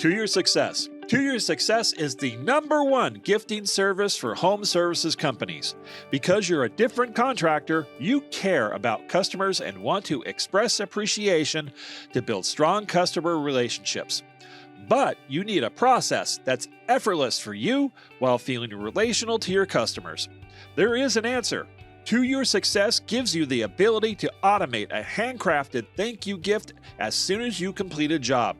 To Your Success. To Your Success is the #1 gifting service for home services companies. Because you're a different contractor, you care about customers and want to express appreciation to build strong customer relationships. But you need a process that's effortless for you while feeling relational to your customers. There is an answer. To Your Success gives you the ability to automate a handcrafted thank you gift as soon as you complete a job.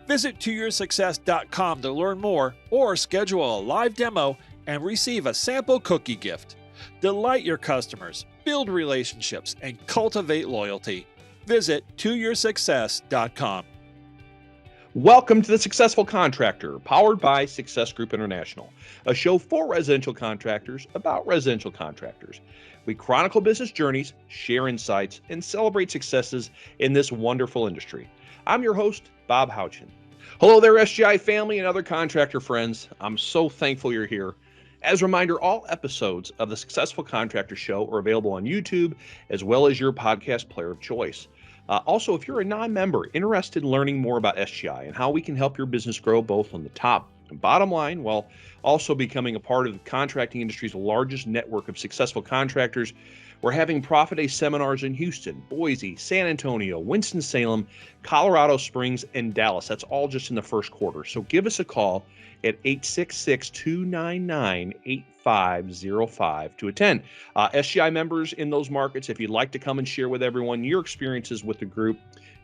Visit toyoursuccess.com to learn more or schedule a live demo and receive a sample cookie gift. Delight your customers, build relationships, and cultivate loyalty. Visit toyoursuccess.com. Welcome to The Successful Contractor, powered by Success Group International, a show for residential contractors about residential contractors. We chronicle business journeys, share insights, and celebrate successes in this wonderful industry. I'm your host, Bob Houchin. Hello there, SGI family and other contractor friends. I'm so thankful you're here. As a reminder, all episodes of The Successful Contractor Show are available on YouTube as well as your podcast player of choice. Also, if you're a non-member interested in learning more about SGI and how we can help your business grow both on the top and bottom line while also becoming a part of the contracting industry's largest network of successful contractors, we're having Profit Day seminars in Houston, Boise, San Antonio, Winston-Salem, Colorado Springs, and Dallas. That's all just in the first quarter. So give us a call at 866-299-8505 to attend. SGI members in those markets, if you'd like to come and share with everyone your experiences with the group,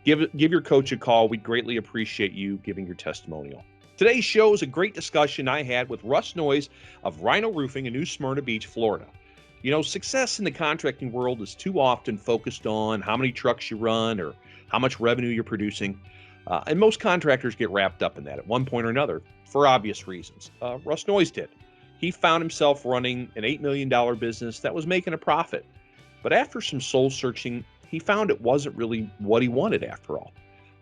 give your coach a call. We'd greatly appreciate you giving your testimonial. Today's show is a great discussion I had with Russ Noyes of Rhino Roofing in New Smyrna Beach, Florida. You know, success in the contracting world is too often focused on how many trucks you run or how much revenue you're producing. And most contractors get wrapped up in that at one point or another for obvious reasons. Russ Noyes did. He found himself running an $8 million business that was making a profit. But after some soul searching, he found it wasn't really what he wanted after all.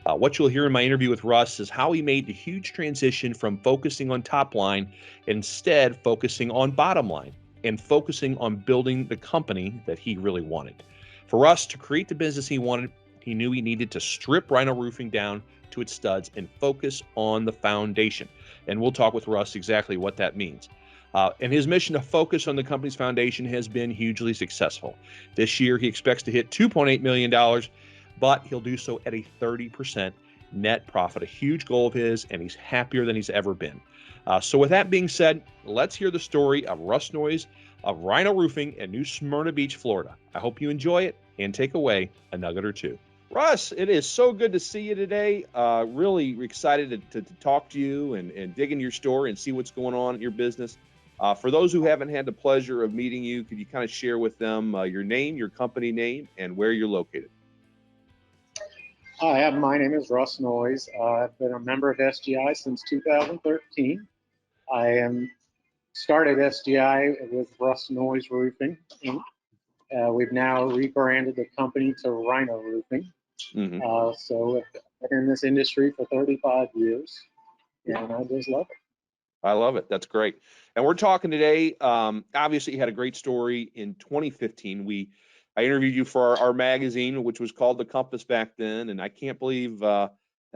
What you'll hear in my interview with Russ is how he made the huge transition from focusing on top line, instead focusing on bottom line, and focusing on building the company that he really wanted. For Russ to create the business he wanted, he knew he needed to strip Rhino Roofing down to its studs and focus on the foundation. And we'll talk with Russ exactly what that means. And his mission to focus on the company's foundation has been hugely successful. This year, he expects to hit $2.8 million, but he'll do so at a 30% net profit, a huge goal of his, and he's happier than he's ever been. So with that being said, let's hear the story of Russ Noyes of Rhino Roofing in New Smyrna Beach, Florida. I hope you enjoy it and take away a nugget or two. Russ, it is so good to see you today. Really excited to talk to you and dig into your story and see what's going on in your business. For those who haven't had the pleasure of meeting you, could you kind of share with them your name, your company name, and where you're located? Hi, my name is Russ Noyes. I've been a member of SGI since 2013. I started SGI with Russ Noyes Roofing, Inc. We've now rebranded the company to Rhino Roofing. Mm-hmm. So I've been in this industry for 35 years, and I just love it. I love it. That's great. And we're talking today. Obviously, you had a great story in 2015. I interviewed you for our magazine, which was called The Compass back then, and I can't believe that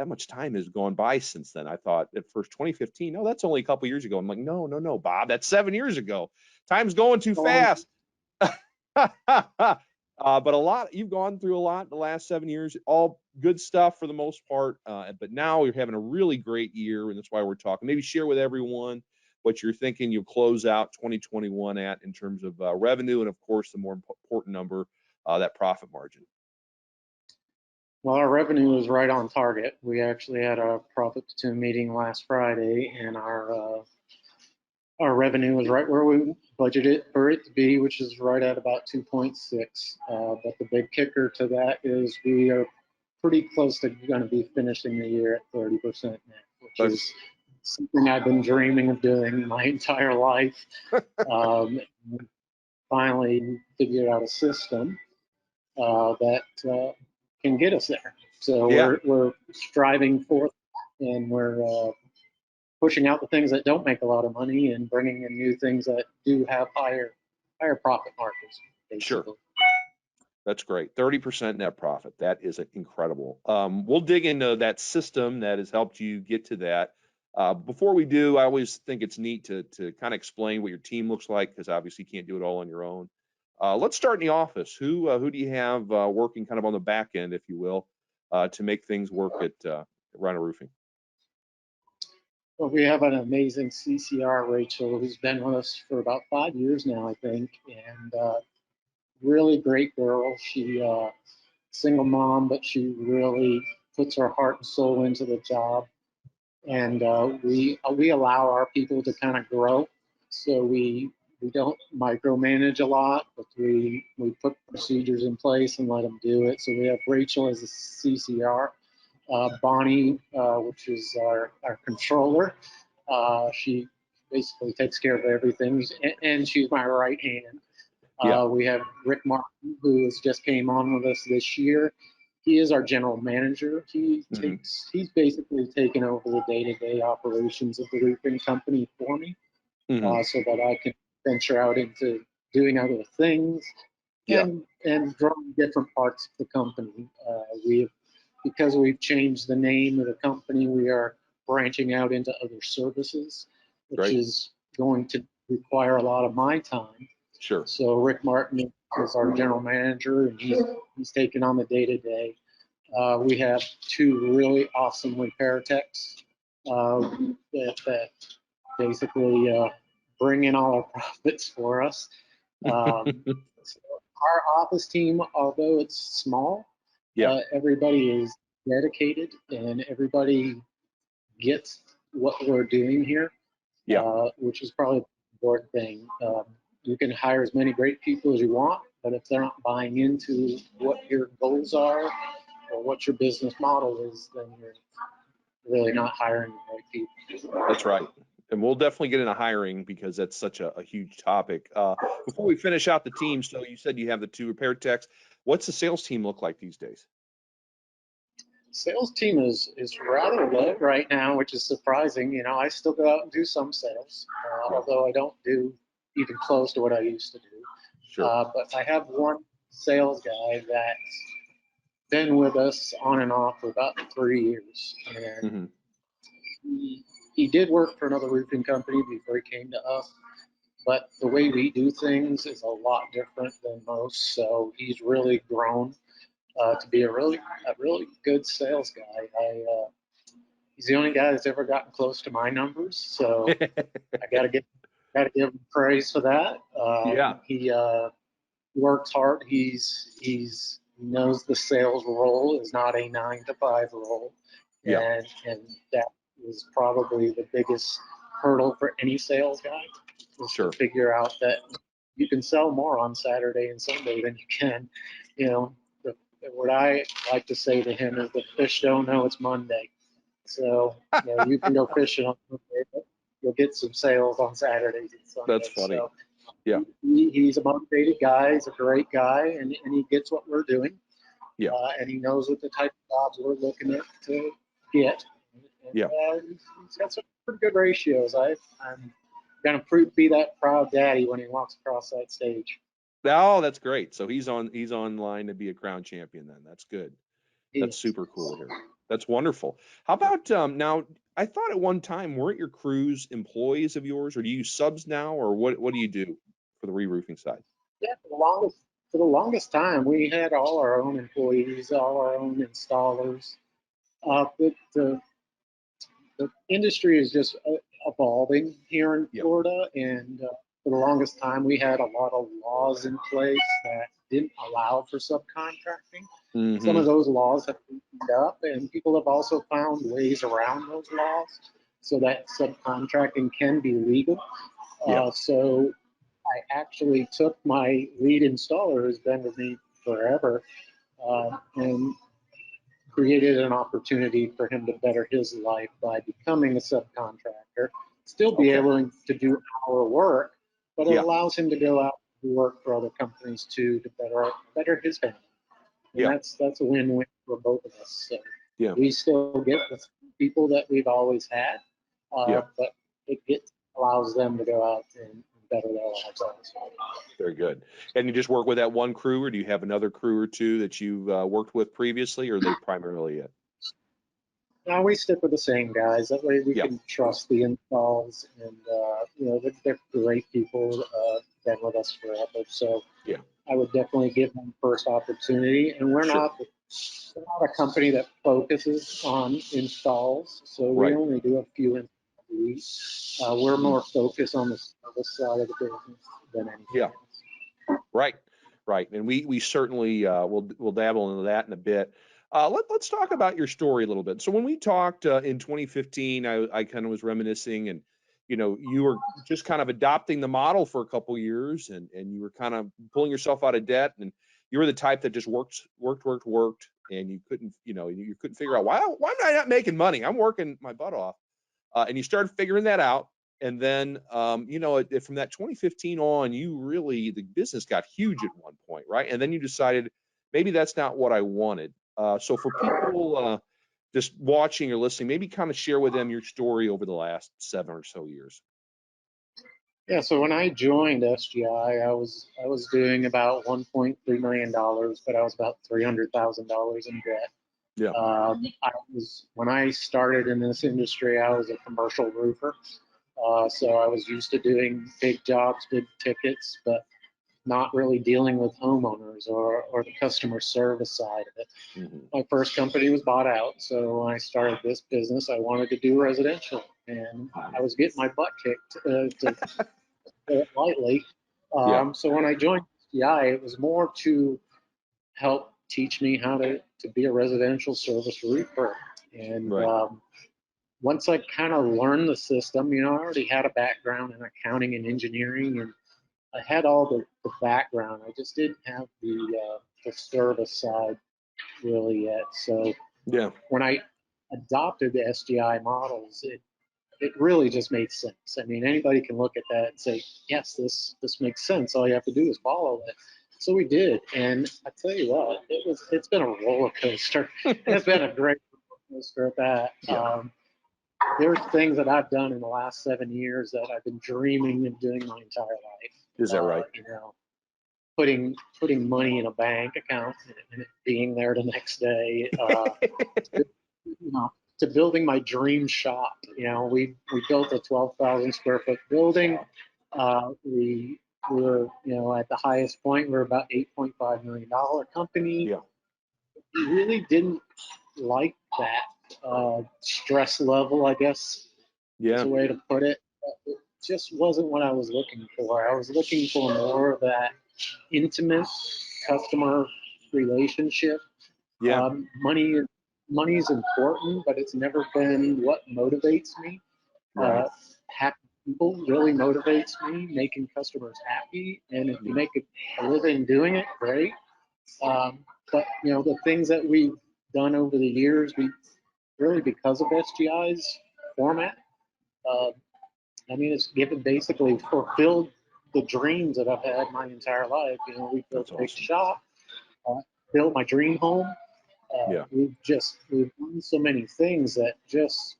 much time has gone by since then. I thought at first 2015, no, that's only a couple years ago. I'm like, no, Bob, that's 7 years ago. Time's going too fast. But you've gone through a lot in the last 7 years, all good stuff for the most part. But now you're having a really great year, and that's why we're talking. Maybe share with everyone what you're thinking you'll close out 2021 at in terms of revenue, and of course, the more important number, that profit margin. Well, our revenue is right on target. We actually had a profit to meeting last Friday, and our revenue was right where we budgeted for it to be, which is right at about 2.6. But the big kicker to that is we are pretty close to going to be finishing the year at 30% net, which is something I've been dreaming of doing my entire life. Finally figured out a system that can get us there. So yeah. we're striving for it, and we're pushing out the things that don't make a lot of money and bringing in new things that do have higher profit margins, basically. Sure. That's great. 30% net profit. That is incredible. We'll dig into that system that has helped you get to that. Before we do, I always think it's neat to kind of explain what your team looks like, because obviously you can't do it all on your own. Let's start in the office. Who do you have working kind of on the back end, if you will, to make things work at Rhino Roofing? Well, we have an amazing CCR, Rachel, who's been with us for about 5 years now, I think, and really great girl. She single mom, but she really puts her heart and soul into the job. And we allow our people to kind of grow. So we don't micromanage a lot, but we put procedures in place and let them do it. So we have Rachel as a CCR, Bonnie, which is our controller. She basically takes care of everything, and she's my right hand. Yeah. We have Rick Martin, who has just came on with us this year. He is our general manager. He's basically taken over the day-to-day operations of the roofing company for me, so that I can venture out into doing other things and growing different parts of the company. Because we've changed the name of the company, we are branching out into other services, which is going to require a lot of my time. Sure. So Rick Martin is our general manager, and he's taken on the day-to-day. We have 2 really awesome repair techs that basically bring in all our profits for us. So our office team, although it's small, everybody is dedicated and everybody gets what we're doing here, which is probably the important thing. You can hire as many great people as you want, but if they're not buying into what your goals are or what your business model is, then you're really not hiring the right people. That's right. And we'll definitely get into hiring, because that's such a huge topic. Before we finish out the team, so you said you have the 2 repair techs. What's the sales team look like these days? Sales team is rather low right now, which is surprising. You know, I still go out and do some sales, although I don't do even close to what I used to do. Sure. But I have one sales guy that's been with us on and off for about 3 years, and he did work for another roofing company before he came to us. But the way we do things is a lot different than most, so he's really grown to be a really good sales guy. He's the only guy that's ever gotten close to my numbers, so I gotta give him praise for that. He works hard. He knows the sales role is not a 9-to-5 role, and that is probably the biggest hurdle for any sales guy, is to figure out that you can sell more on Saturday and Sunday than you can, you know. What I like to say to him is, the fish don't know it's Monday. So, you know, you can go fishing on Monday, but you'll get some sales on Saturdays and Sundays. That's funny. So, yeah. He's a motivated guy. He's a great guy, and he gets what we're doing. Yeah. And he knows what the type of jobs we're looking at to get. And, he's got some pretty good ratios. I'm going to be that proud daddy when he walks across that stage. Oh, that's great. So he's on line to be a crown champion then. That's good. That's super cool to hear. That's wonderful. How about now? I thought at one time, weren't your crews employees of yours, or do you use subs now, or what do you do for the re-roofing side? Yeah, for the longest time, we had all our own employees, all our own installers. The industry is just evolving here in Florida, and for the longest time, we had a lot of laws in place that didn't allow for subcontracting. Some of those laws have been cleaned up, and people have also found ways around those laws so that subcontracting can be legal. So I actually took my lead installer, who's been with me forever, and created an opportunity for him to better his life by becoming a subcontractor, still be able to do our work, but it allows him to go out and work for other companies too, to better his family. And that's a win-win for both of us. So we still get the people that we've always had, but it allows them to go out and better their lives also. Very good. And you just work with that one crew, or do you have another crew or two that you've worked with previously, or are they primarily it? Now we stick with the same guys. That way we Yeah. can trust the installs, and they're great people. Been with us forever, so Yeah. I would definitely give them first opportunity. And we're Sure. not a company that focuses on installs, so we Right. only do a few installs a week. We're more focused on the service side of the business than anything Yeah. else. Right. Right. And we certainly will dabble into that in a bit. Let's talk about your story a little bit. So when we talked in 2015, I kind of was reminiscing, and you were just kind of adopting the model for a couple years, and you were kind of pulling yourself out of debt, and you were the type that just worked, and you couldn't you couldn't figure out why am I not making money? I'm working my butt off, and you started figuring that out. And then, from that 2015 on, the business got huge at one point, right? And then you decided maybe that's not what I wanted. So for people just watching or listening, maybe kind of share with them your story over the last 7 or so years. Yeah, so when I joined SGI, I was doing about $1.3 million, but I was about $300,000 in debt. Yeah. When I started in this industry, I was a commercial roofer. So I was used to doing big jobs, big tickets, but not really dealing with homeowners or the customer service side of it. Mm-hmm. My first company was bought out. So when I started this business, I wanted to do residential, and I was getting my butt kicked, to put it lightly. Yeah. So when I joined SGI, it was more to help teach me how to be a residential service roofer. And Right. once I kind of learned the system, I already had a background in accounting and engineering, and I had all the background. I just didn't have the service side really yet. So Yeah. when I adopted the SGI models, it really just made sense. I mean, anybody can look at that and say, yes, this makes sense. All you have to do is follow it. So we did, and I tell you what, it's been a roller coaster. It's been a great roller coaster at that. Yeah. There's things that I've done in the last 7 years that I've been dreaming of doing my entire life. Is that right? Putting money in a bank account and it being there the next day. To building my dream shop. We built a 12,000 square foot building. We were, at the highest point, we were about $8.5 million company. Yeah. We really didn't like that stress level, I guess. Yeah. Is a way to put it. It just wasn't what I was looking for. I was looking for more of that intimate customer relationship. Yeah. Money is important, but it's never been what motivates me. Right. Happy people really motivates me. Making customers happy, and if you make a living doing it, great. But the things that we've done over the years, we really, because of SGI's format, it's given basically fulfilled the dreams that I've had my entire life. We built That's a big awesome. shop, built my dream home. Yeah. We've done so many things that just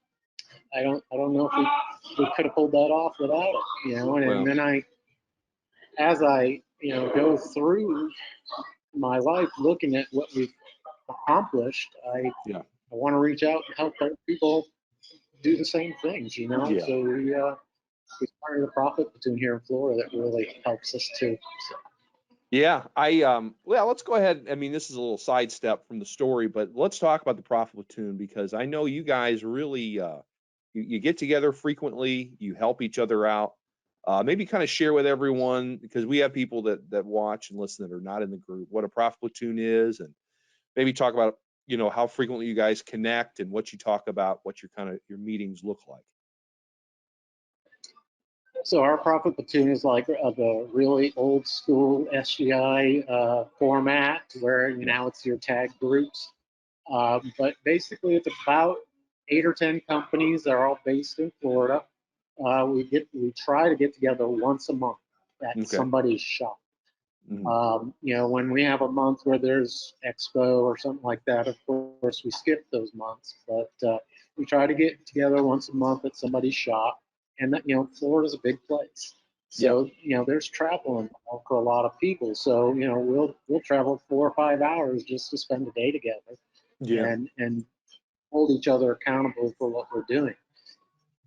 I don't know if we could have pulled that off without it. And then as I go through my life looking at what we've accomplished, I want to reach out and help other people do the same things. Yeah. So we started a profit platoon here in Florida that really helps us too. So. Yeah, let's go ahead. I mean, this is a little sidestep from the story, but let's talk about the profit platoon, because I know you guys really you get together frequently, you help each other out. Maybe kind of share with everyone, because we have people that watch and listen that are not in the group, what a profit platoon is, and maybe talk about how frequently you guys connect and what you talk about, what your meetings look like. So our profit platoon is like the really old school SGI format, where now it's your tag groups. But basically, it's about 8 or 10 companies that are all based in Florida. We try to get together once a month at somebody's shop. Mm-hmm. When we have a month where there's expo or something like that, of course we skip those months. But we try to get together once a month at somebody's shop. And that, Florida's a big place. So, there's travel involved for a lot of people. So, we'll travel 4 or 5 hours just to spend a day together Yeah. and hold each other accountable for what we're doing.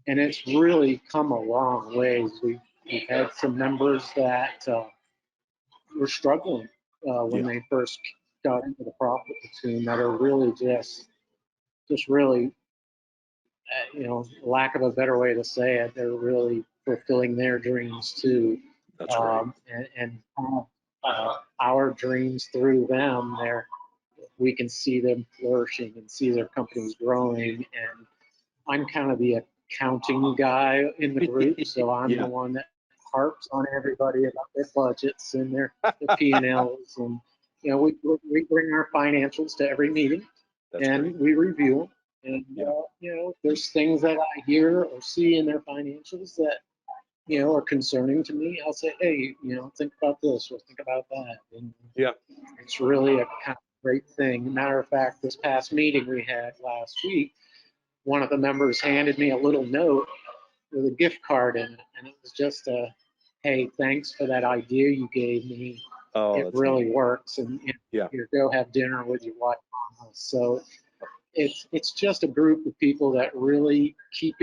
And it's really come a long ways. We've had some members that were struggling when they first got into the profit platoon that are really just really, lack of a better way to say it, they're really fulfilling their dreams too. That's right. And our dreams through them, we can see them flourishing and see their companies growing. And I'm kind of the accounting guy in the group, so I'm the one that harps on everybody about their budgets and their P&Ls, and we bring our financials to every meeting. That's and great. we review them. And there's things that I hear or see in their financials that are concerning to me. I'll say, hey, think about this or think about that, and it's really a kind of great thing. Matter of fact, this past meeting we had last week, one of the members handed me a little note with a gift card in it, and it was just hey, thanks for that idea you gave me. It really works, and you go have dinner with your wife on this. So it's just a group of people that really keep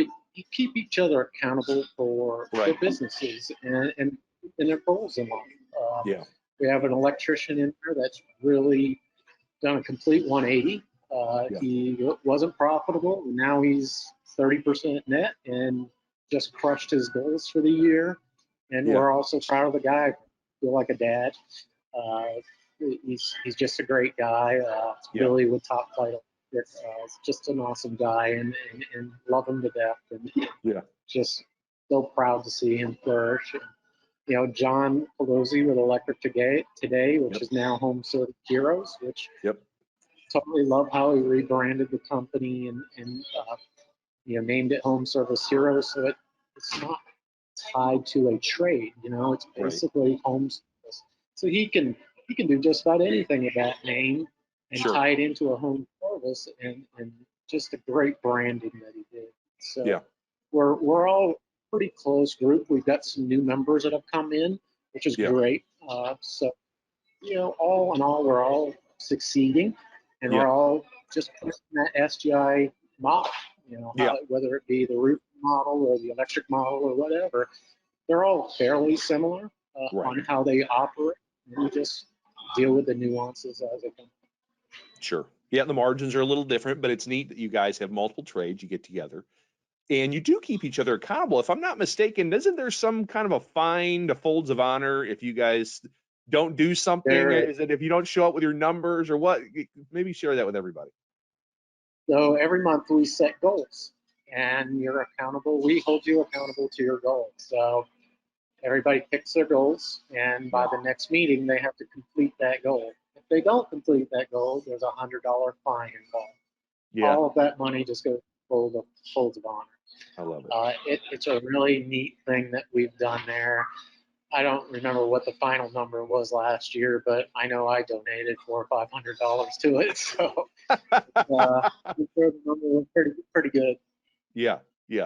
each other accountable for their businesses and their goals in life. We have an electrician in there that's really done a complete 180. He wasn't profitable, and now he's 30% net and just crushed his goals for the year. And we're also proud of the guy. I feel like a dad. He's just a great guy. Billy with Top Flight. Just an awesome guy, and love him to death. And just so proud to see him flourish. And, John Pelosi with Electric Today, which is now Home Service Heroes, which totally love how he rebranded the company and named it Home Service Heroes. So it's not tied to a trade, it's basically home service. So he can do just about anything with that name and tie it into a home service, and just a great branding that he did. So we're all a pretty close group. We've got some new members that have come in, which is great. So all in all, we're all succeeding, and we're all just pushing that SGI model. Whether it be the roof model or the electric model or whatever, they're all fairly similar on how they operate. And we just deal with the nuances as they come. Sure. Yeah, the margins are a little different, but it's neat that you guys have multiple trades. You get together, and you do keep each other accountable. If I'm not mistaken, isn't there some kind of a fine to folds of honor if you guys don't do something? Is it if you don't show up with your numbers or what? Maybe share that with everybody. So every month we set goals, and you're accountable. We hold you accountable to your goals. So everybody picks their goals, and by the next meeting, they have to complete that goal. If they don't complete that goal, there's a $100 fine involved. All of that money just goes to folds of honor. I love it. It's a really neat thing that we've done there. I don't remember what the final number was last year, but I know I donated $400 or $500 to it. So the number was pretty good. Yeah.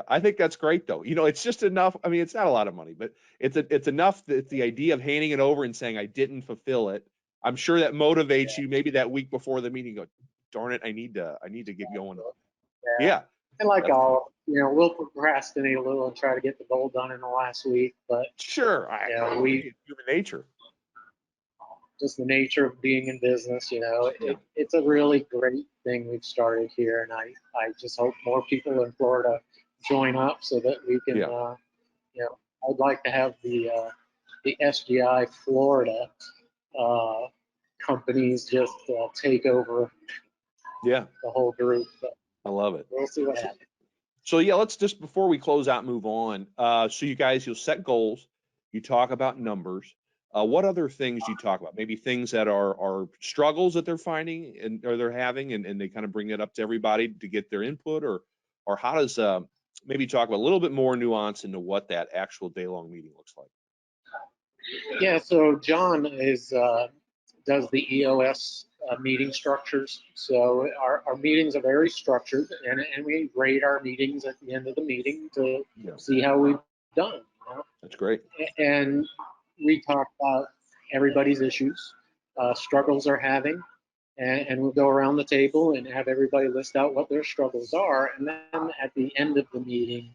I think that's great, though. It's just enough. I mean, it's not a lot of money, but it's enough that the idea of handing it over and saying I didn't fulfill it. I'm sure that motivates you. Maybe that week before the meeting, go, darn it, I need to get going. Yeah. And we'll procrastinate a little and try to get the goal done in the last week, but sure, human nature. Just the nature of being in business, it's a really great thing we've started here, and I just hope more people in Florida join up so that we can, I'd like to have the SGI Florida companies just take over the whole group. But I love it. We'll see what happens. So let's just, before we close out, move on. So you guys, you'll set goals. You talk about numbers. What other things do you talk about? Maybe things that are struggles that they're finding or they're having, and they kind of bring it up to everybody to get their input, or how does maybe talk about a little bit more nuance into what that actual day-long meeting looks like? Yeah, so John does the EOS meeting structures. So our meetings are very structured, and we grade our meetings at the end of the meeting to see how we've done. That's great. And we talk about everybody's issues, struggles they're having, and we'll go around the table and have everybody list out what their struggles are. And then at the end of the meeting,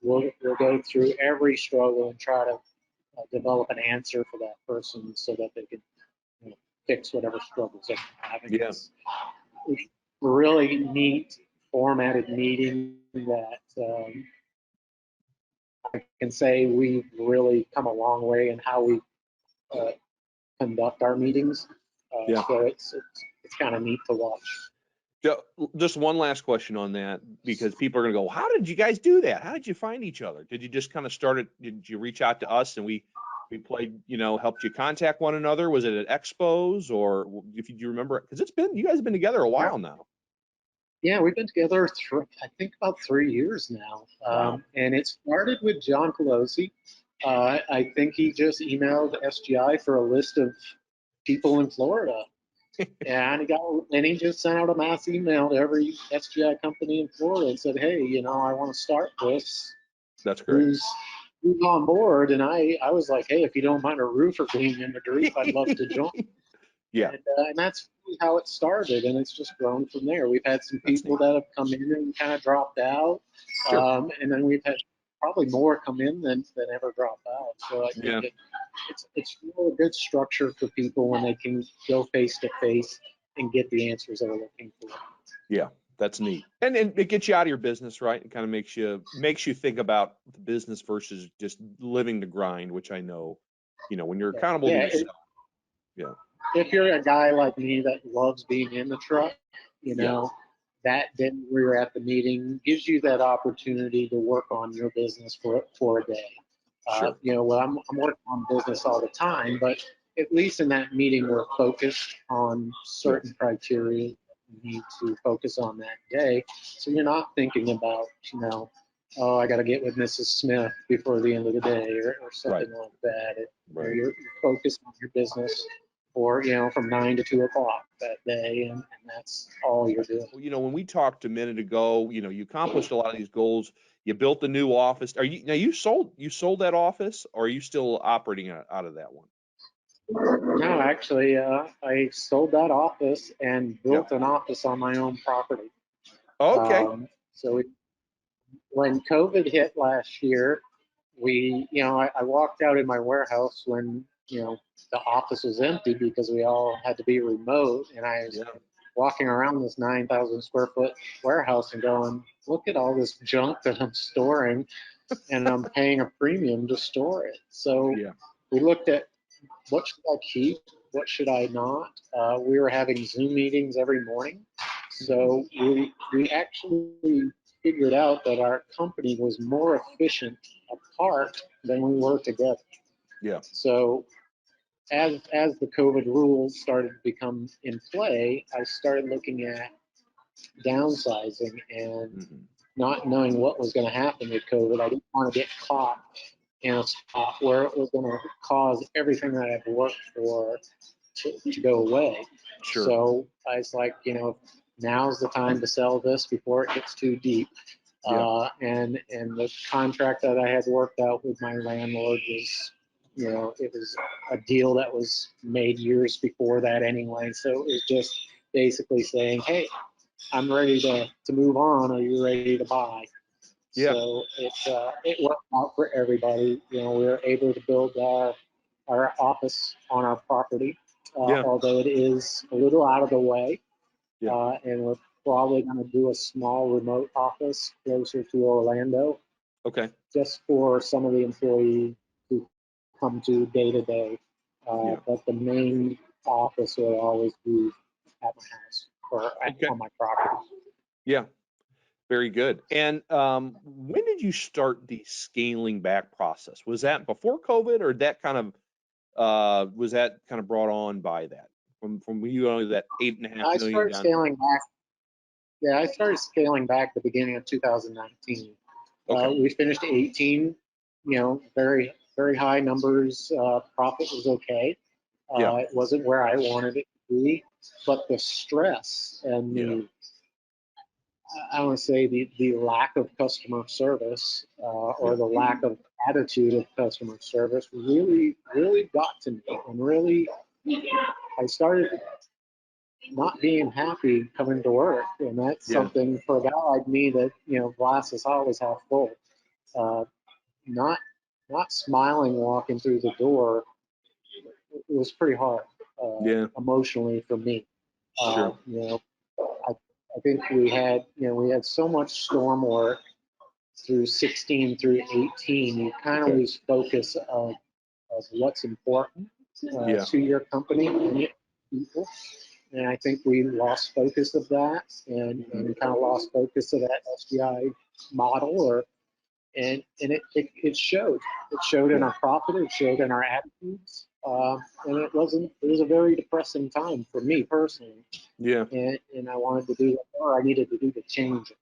we'll go through every struggle and try to develop an answer for that person so that they can fix whatever struggles they're having. Yeah. It's a really neat formatted meeting that I can say we've really come a long way in how we conduct our meetings. Yeah. So it's kind of neat to watch. Just one last question on that, because people are going to go, how did you guys do that? How did you find each other? Did you just kind of start it? Did you reach out to us and we played, helped you contact one another? Was it at expos, or if you remember, because you guys have been together a while now. Yeah, we've been together I think about 3 years now. Wow. And it started with John Pelosi. I think he just emailed SGI for a list of people in Florida. And he just sent out a mass email to every SGI company in Florida and said, hey, I want to start this. That's great. Who's on board? And I was like, hey, if you don't mind a roofer being in the group, I'd love to join. Yeah. And that's how it started, and it's just grown from there. We've had some people that have come in and kind of dropped out, Sure. and then we've had probably more come in than ever drop out. So I think it's really a good structure for people when they can go face to face and get the answers they're looking for. Yeah, that's neat, and it gets you out of your business, right? It kind of makes you think about the business versus just living the grind, which I know, when you're accountable to yourself. Yeah. If you're a guy like me that loves being in the truck, that then we're at the meeting gives you that opportunity to work on your business for a day. Sure. Well, I'm working on business all the time, but at least in that meeting, we're focused on certain criteria you need to focus on that day. So you're not thinking about, oh, I got to get with Mrs. Smith before the end of the day or something like that. You're focused on your business or, from 9 to 2 o'clock that day, and that's all you're doing. When we talked a minute ago, you accomplished a lot of these goals. You built the new office. You sold that office, or are you still operating out of that one? No, actually, I sold that office and built an office on my own property. Okay. So when COVID hit last year, I walked out in my warehouse when, the office was empty because we all had to be remote. And I was walking around this 9,000 square foot warehouse and going, look at all this junk that I'm storing, and I'm paying a premium to store it. So we looked at what should I keep, what should I not. We were having Zoom meetings every morning. So we actually figured out that our company was more efficient apart than we were together. Yeah. So as the COVID rules started to become in play, I started looking at downsizing and not knowing what was going to happen with COVID. I didn't want to get caught in a spot where it was going to cause everything that I've worked for to go away. Sure. So I was like, now's the time to sell this before it gets too deep. And the contract that I had worked out with my landlord was, it was a deal that was made years before that anyway. So it was just basically saying, hey, I'm ready to move on. Are you ready to buy? Yeah. So it worked out for everybody. We were able to build our office on our property, although it is a little out of the way. And we're probably going to do a small remote office closer to Orlando. Okay. Just for some of the employees who come to day to day. But the main office will always be at my house or on my property. Yeah. Very good. And when did you start the scaling back process? Was that before COVID, or that was that kind of brought on by that? From you only that 8.5 million. I started scaling back. Yeah, I started scaling back the beginning of 2019. We finished 18. Very very high numbers. Profit was okay. It wasn't where I wanted it to be, but the stress and I want to say the lack of customer service or Yeah. the lack of attitude of customer service really got to me, and really I started not being happy coming to work, and that's Yeah. something for a guy like me that glass is always half full. Uh, not smiling walking through the door, it was pretty hard Yeah. emotionally for me. Sure. I think we had so much storm work through 16 through 18. You kind of lose focus of what's important Yeah. to your company and your people. And I think we lost focus of that, and kind of lost focus of that SGI model, and it showed. It showed in our profit. It showed in our attitudes. And it was a very depressing time for me personally. Yeah. And I wanted to do whatever I needed to do to change it.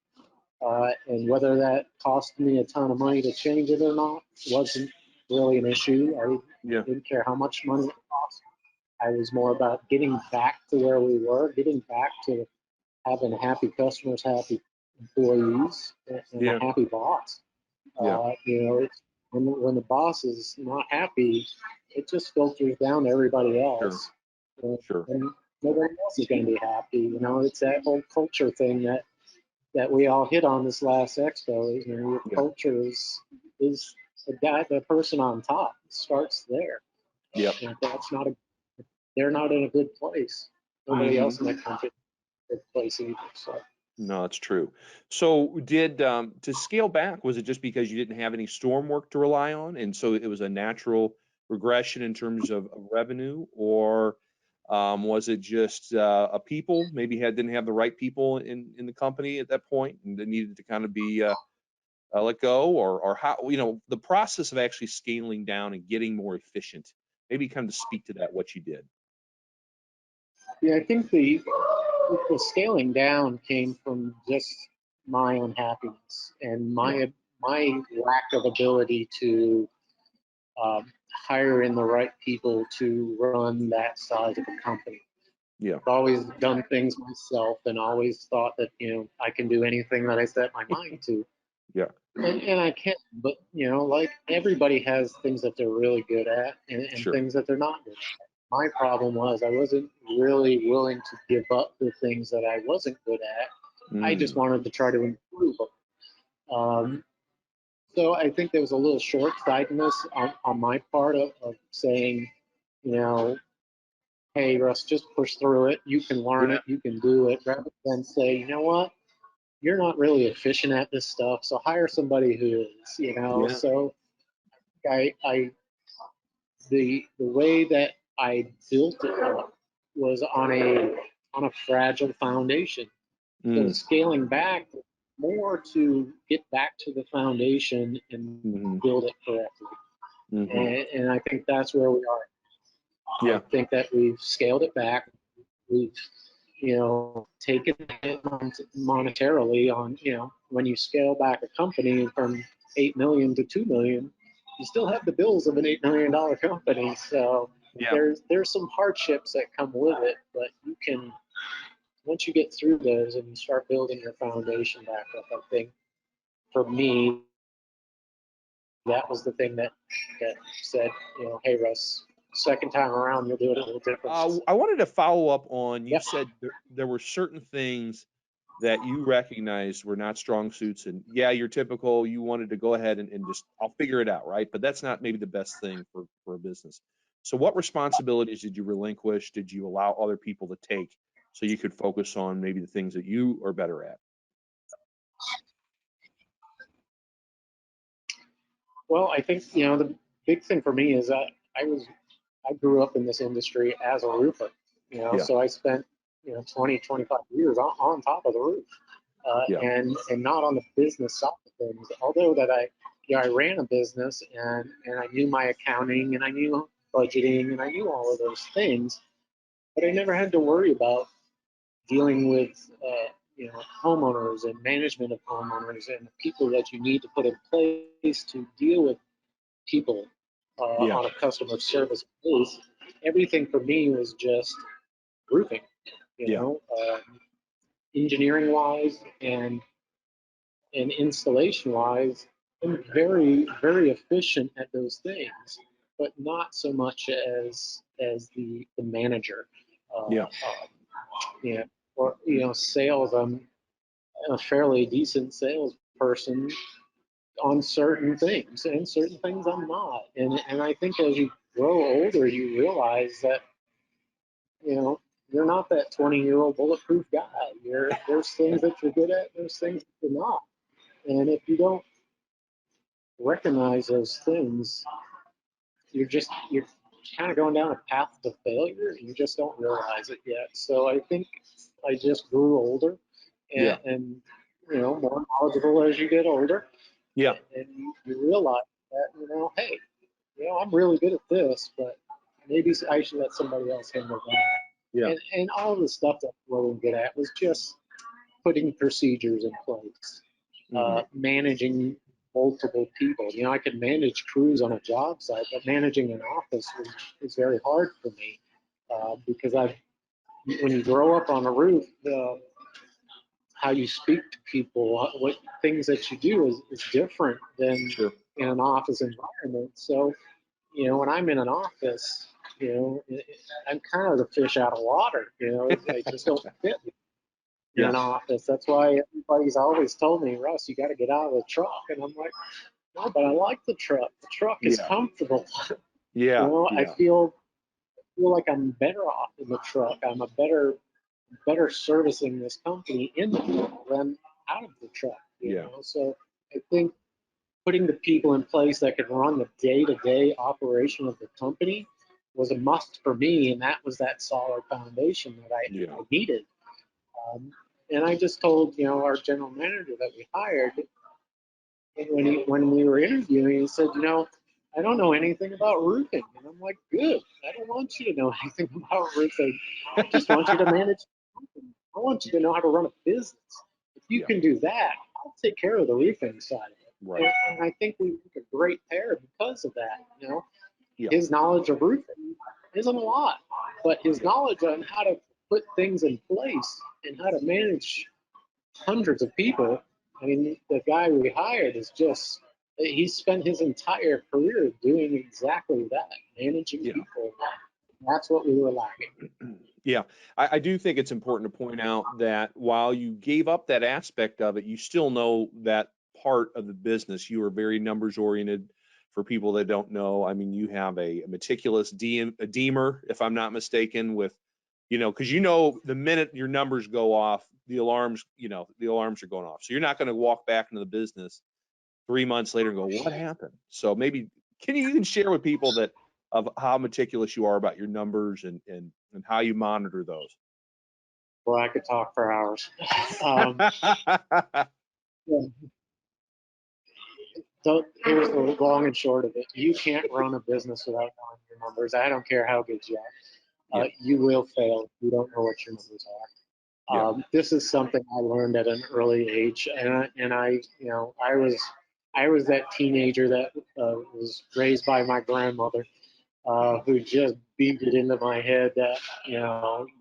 And whether that cost me a ton of money to change it or not wasn't really an issue. I Yeah. didn't care how much money it cost. I was more about getting back to where we were, getting back to having happy customers, happy employees, and Yeah. a happy boss. Yeah. It's, when the boss is not happy, it just filters down to everybody else. Sure. And nobody else is going to be happy. It's that whole culture thing that we all hit on this last expo. Your Yeah. culture is the person on top. It starts there. Yep. And if they're not in a good place. Nobody else in that country is in a good place either. So. No, it's true. So did to scale back, was it just because you didn't have any storm work to rely on, and so it was a natural regression in terms of revenue, or was it just a people maybe didn't have the right people in the company at that point, and they needed to kind of be let go, or how the process of actually scaling down and getting more efficient? Maybe kind of speak to that, what you did. Yeah, I think the scaling down came from just my unhappiness and Yeah. my lack of ability to hire in the right people to run that size of a company. Yeah. I've always done things myself and always thought that I can do anything that I set my mind to. Yeah. And I can, but like everybody has things that they're really good at and Sure. things that they're not good at. My problem was I wasn't really willing to give up the things that I wasn't good at. I just wanted to try to improve them. So I think there was a little short-sightedness on my part of saying, hey, Russ, just push through it. You can learn Yeah. it. You can do it. Rather than say, you know what? You're not really efficient at this stuff, so hire somebody who is. Yeah. So the way that I built it up was on a fragile foundation. So scaling back more to get back to the foundation and build it correctly. And I think that's where we are. Yeah. I think that we've scaled it back. We've taken it monetarily on, when you scale back a company from 8 million to 2 million, you still have the bills of an $8 million company. So Yeah. there's some hardships that come with it, but you can, once you get through those and you start building your foundation back up, I think for me, that was the thing that said, hey, Russ, second time around, you'll do it a little different. I wanted to follow up on, you Yep. said there were certain things that you recognized were not strong suits, and yeah, you're typical, you wanted to go ahead and just, I'll figure it out, right? But that's not maybe the best thing for a business. So what responsibilities did you relinquish? Did you allow other people to take so you could focus on maybe the things that you are better at? Well, I think, the big thing for me is that I grew up in this industry as a roofer, Yeah. so I spent, 20, 25 years on top of the roof, Yeah. and not on the business side of things. Although that I ran a business and I knew my accounting and I knew budgeting and I knew all of those things, but I never had to worry about dealing with, homeowners and management of homeowners and the people that you need to put in place to deal with people Yeah. on a customer service base. Everything for me was just roofing, Yeah. engineering wise and and installation wise, I'm very, very efficient at those things, but not so much as the manager. Yeah. Yeah, or sales. I'm a fairly decent salesperson on certain things, and certain things I'm not. And I think as you grow older, you realize that you're not that 20-year-old bulletproof guy. There's things that you're good at, there's things that you're not. And if you don't recognize those things, you're kind of going down a path to failure, and you just don't realize it yet. So I think I just grew older, Yeah. and more knowledgeable as you get older. Yeah. And you realize that hey, I'm really good at this, but maybe I should let somebody else handle that. Yeah. And all the stuff that we're really good at was just putting procedures in place, managing multiple people. I could manage crews on a job site, but managing an office is very hard for me because when you grow up on a roof, how you speak to people, what things that you do is different than Sure. in an office environment. So, when I'm in an office, I'm kind of the fish out of water. I just don't fit in an office. That's why everybody's always told me, Russ, you got to get out of the truck. And I'm like, no, but I like the truck. The truck is comfortable. Yeah. I feel like I'm better off in the truck. I'm a better servicing this company in the truck than out of the truck. You know? So I think putting the people in place that could run the day-to-day operation of the company was a must for me, and that was that solid foundation that I needed. And I just told our general manager that we hired, when we were interviewing, he said, I don't know anything about roofing. And I'm like, good. I don't want you to know anything about roofing. I just want you to manage the company. I want you to know how to run a business. If you can do that, I'll take care of the roofing side of it. Right. And I think we make a great pair because of that. His knowledge of roofing isn't a lot, but his knowledge on how to put things in place and how to manage hundreds of people. I mean, the guy we hired he spent his entire career doing exactly that, managing people. That's what we were lacking. Yeah, I do think it's important to point out that while you gave up that aspect of it, you still know that part of the business. You are very numbers oriented. For people that don't know, I mean, you have a meticulous deemer, if I'm not mistaken, with, because the minute your numbers go off, the alarms are going off. So you're not going to walk back into the business 3 months later and go, what happened? So maybe you can share with people of how meticulous you are about your numbers and how you monitor those. Well, I could talk for hours. So here's the long and short of it. You can't run a business without knowing your numbers. I don't care how good you are. You will fail if you don't know what your numbers are. This is something I learned at an early age, and I was that teenager that was raised by my grandmother, who just beat it into my head that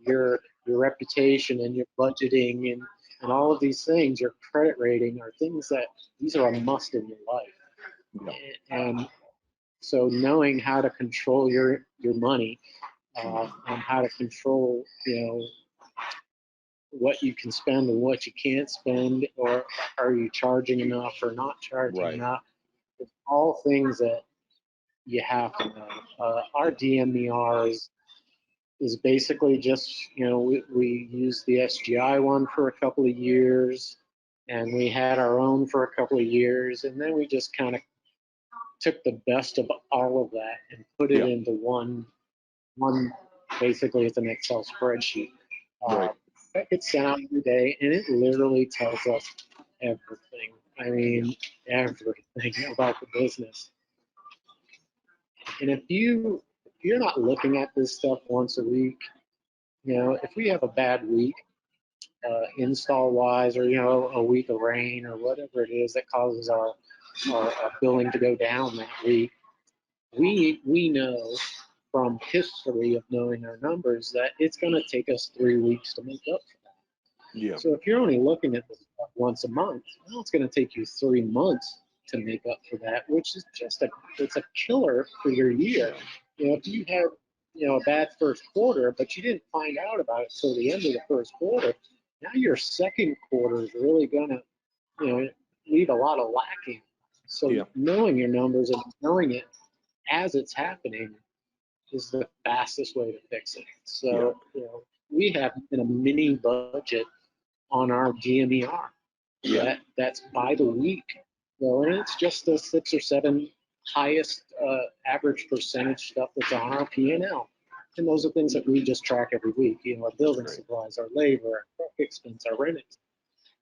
your reputation and your budgeting and all of these things, your credit rating, are things that these are a must in your life. And so knowing how to control your money and how to control what you can spend and what you can't spend, or are you charging enough or not charging enough, it's all things that you have to know. Our DMER is basically just, we used the SGI one for a couple of years, and we had our own for a couple of years, and then we just kind of took the best of all of that and put it into one basically it's an Excel spreadsheet. That gets sent out every day, and it literally tells us everything. I mean, everything about the business. And if you're not looking at this stuff once a week, if we have a bad week, install wise, or a week of rain or whatever it is that causes our billing to go down that week, we know from history of knowing our numbers that it's going to take us 3 weeks to make up for Yeah. So if you're only looking at this stuff once a month, well, it's going to take you 3 months to make up for that, which is it's a killer for your year. If you had, a bad first quarter, but you didn't find out about it till the end of the first quarter, now your second quarter is really going to, leave a lot of lacking. So Yeah. knowing your numbers and knowing it as it's happening is the fastest way to fix it. So, we have in a mini budget on our DMER. That's by the week. And it's just the 6 or 7 highest average percentage stuff that's on our P&L. And those are things that we just track every week. Our building supplies, our labor, our truck expense, our rent expense,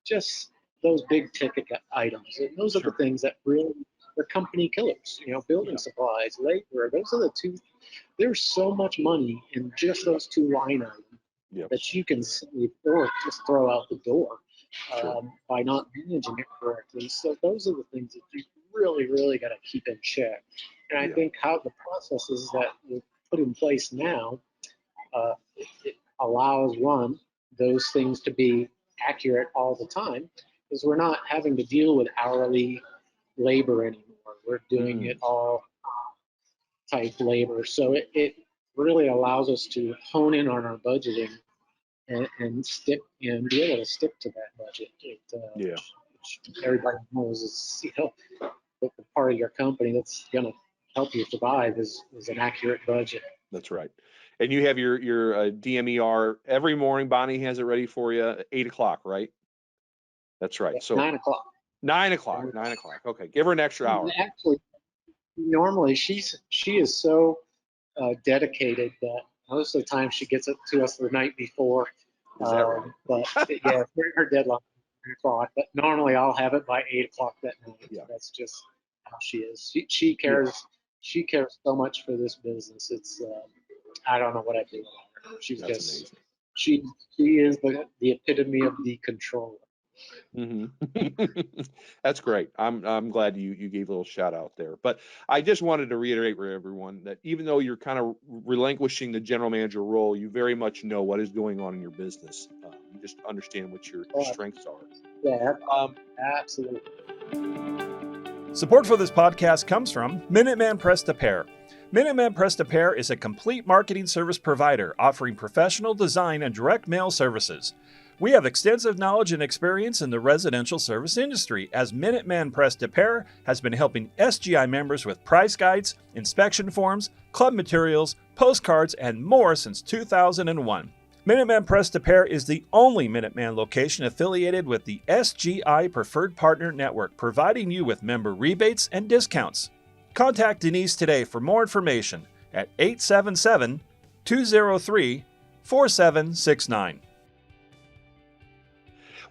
just those big ticket items. And those are the things that really are company killers. Building supplies, labor, those are the two. There's so much money in just those 2 line items that you can save or just throw out the door by not managing it correctly. So those are the things that you really, really got to keep in check. And I think how the processes that we put in place now, it allows those things to be accurate all the time, because we're not having to deal with hourly labor anymore. We're doing it all type labor. So it really allows us to hone in on our budgeting and stick and be able to stick to that budget. Which everybody knows is the part of your company that's going to help you survive is an accurate budget. That's right. And you have your DMER every morning. Bonnie has it ready for you at 8:00, right? That's right. So 9:00. 9:00. 9:00. Okay, give her an extra hour. Actually, normally she is so dedicated that most of the time she gets it to us the night before. Is that right? But her deadline is 9:00. But normally I'll have it by 8:00 that night. Yeah. That's just how she is. She cares. Yeah. She cares so much for this business. It's I don't know what I'd do without her. She's That's just amazing. she is the epitome of the controller. That's great. I'm glad you gave a little shout out there. But I just wanted to reiterate for everyone that even though you're kind of relinquishing the general manager role, you very much know what is going on in your business. You just understand what your strengths are. Yeah, absolutely. Support for this podcast comes from Minuteman Press to Pair. Minuteman Press to Pair is a complete marketing service provider offering professional design and direct mail services. We have extensive knowledge and experience in the residential service industry, as Minuteman Press to Pair has been helping SGI members with price guides, inspection forms, club materials, postcards, and more since 2001. Minuteman Press to Pair is the only Minuteman location affiliated with the SGI Preferred Partner Network, providing you with member rebates and discounts. Contact Denise today for more information at 877-203-4769.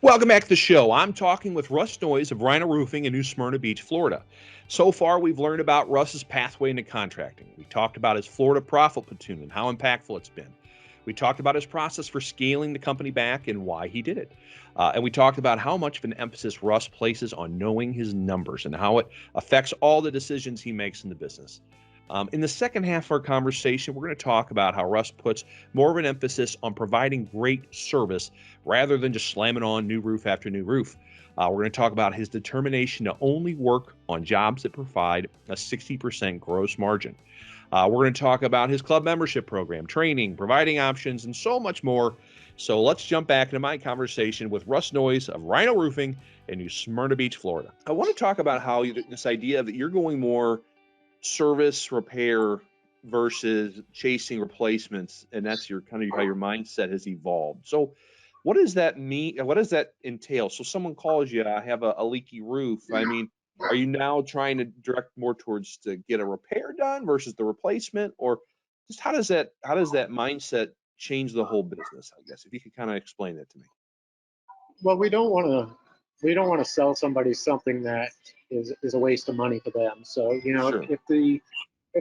Welcome back to the show. I'm talking with Russ Noyes of Rhino Roofing in New Smyrna Beach, Florida. So far, we've learned about Russ's pathway into contracting. We talked about his Florida profit platoon and how impactful it's been. We talked about his process for scaling the company back and why he did it. And we talked about how much of an emphasis Russ places on knowing his numbers and how it affects all the decisions he makes in the business. In the second half of our conversation, we're going to talk about how Russ puts more of an emphasis on providing great service rather than just slamming on new roof after new roof. We're going to talk about his determination to only work on jobs that provide a 60% gross margin. We're going to talk about his club membership program, training, providing options, and so much more. So let's jump back into my conversation with Russ Noyes of Rhino Roofing in New Smyrna Beach, Florida. I want to talk about how this idea that you're going more service repair versus chasing replacements, and that's your kind of how your mindset has evolved. So what does that mean? What does that entail? So someone calls you, I have a leaky roof. I mean, are you now trying to direct more towards to get a repair done versus the replacement, or just how does that mindset change the whole business? I guess if you could kind of explain that to me. Well, we don't want to sell somebody something that is a waste of money for them. So Sure. if the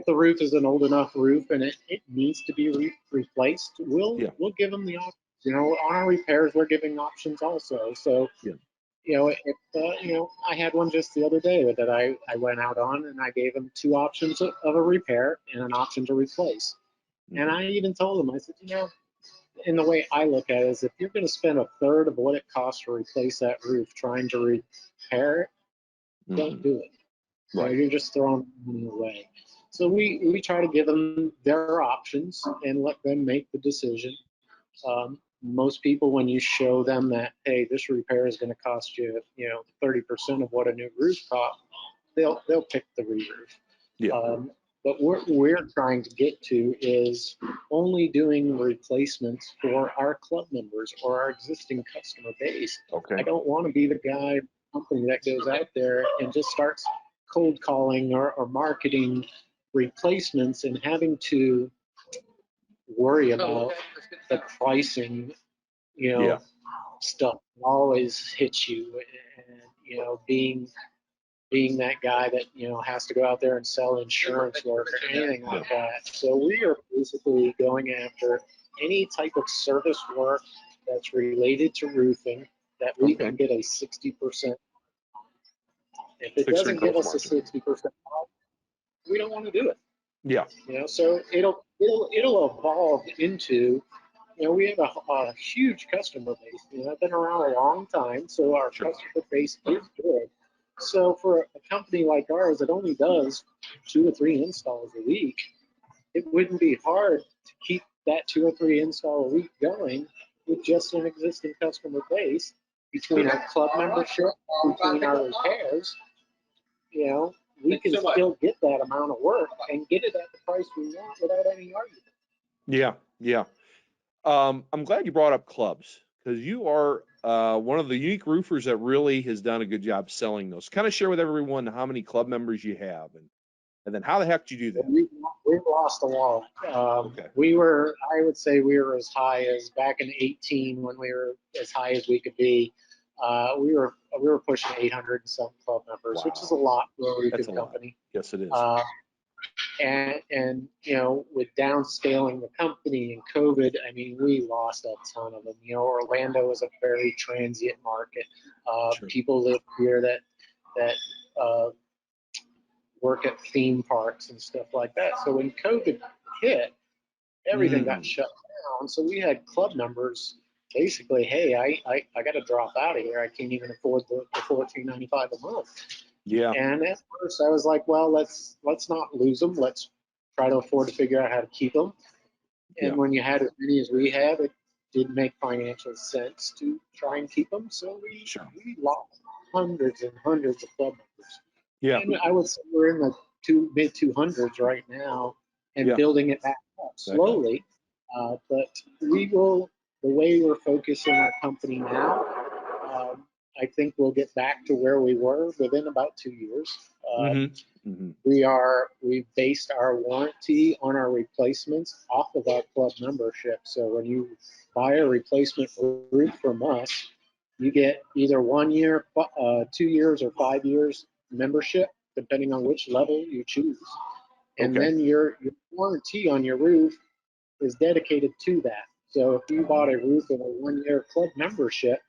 roof is an old enough roof and it needs to be replaced, we'll give them the option. On our repairs, we're giving options also. So if I had one just the other day that I went out on, and I gave them 2 options of a repair and an option to replace. And I even told them, I said, and the way I look at it is if you're going to spend a third of what it costs to replace that roof trying to repair it, don't do it. Right. You're just throwing money away. So we try to give them their options and let them make the decision. Most people, when you show them that, hey, this repair is going to cost you, 30% of what a new roof costs, they'll pick the re-roof. Yeah. But what we're trying to get to is only doing replacements for our club members or our existing customer base. Okay. I don't want to be the guy, company that goes out there and just starts cold calling or marketing replacements and having to worry about the pricing, Yeah. stuff always hits you, and being that guy that has to go out there and sell insurance work or anything like that. So we are basically going after any type of service work that's related to roofing that we can get a 60%. If it doesn't give us a 60%, we don't want to do it. Yeah. So it'll evolve into, we have a huge customer base. I've been around a long time, so our customer base is good. So for a company like ours that only does 2 or 3 installs a week, it wouldn't be hard to keep that 2 or 3 install a week going with just an existing customer base between our club membership, between our repairs. We can still get that amount of work and get it at the price we want without any argument. Yeah. Yeah. I'm glad you brought up clubs, because you are one of the unique roofers that really has done a good job selling those. Kind of share with everyone how many club members you have, and then how the heck do you do that? We've lost a lot. I would say we were as high as back in 18 when we were as high as we could be. We were pushing 800 and some club members, which is a lot for a roofing company. Yes, it is. And with downscaling the company and COVID, I mean, we lost a ton of them. Orlando is a very transient market. People live here that work at theme parks and stuff like that. So when COVID hit, everything got shut down. So we had club members basically, hey, I got to drop out of here. I can't even afford the $14.95 a month. Yeah. And at first I was like, well, let's not lose them. Let's try to afford to figure out how to keep them. And when you had as many as we have, it didn't make financial sense to try and keep them. So we lost hundreds and hundreds of club members. Yeah. And I would say we're in the mid 200s right now and building it back up slowly. But the way we're focusing our company now, I think we'll get back to where we were within about 2 years. We based our warranty on our replacements off of our club membership. So when you buy a replacement roof from us, you get either 1 year, 2 years, or 5 years membership, depending on which level you choose. And then your warranty on your roof is dedicated to that. So if you bought a roof in a 1 year club membership,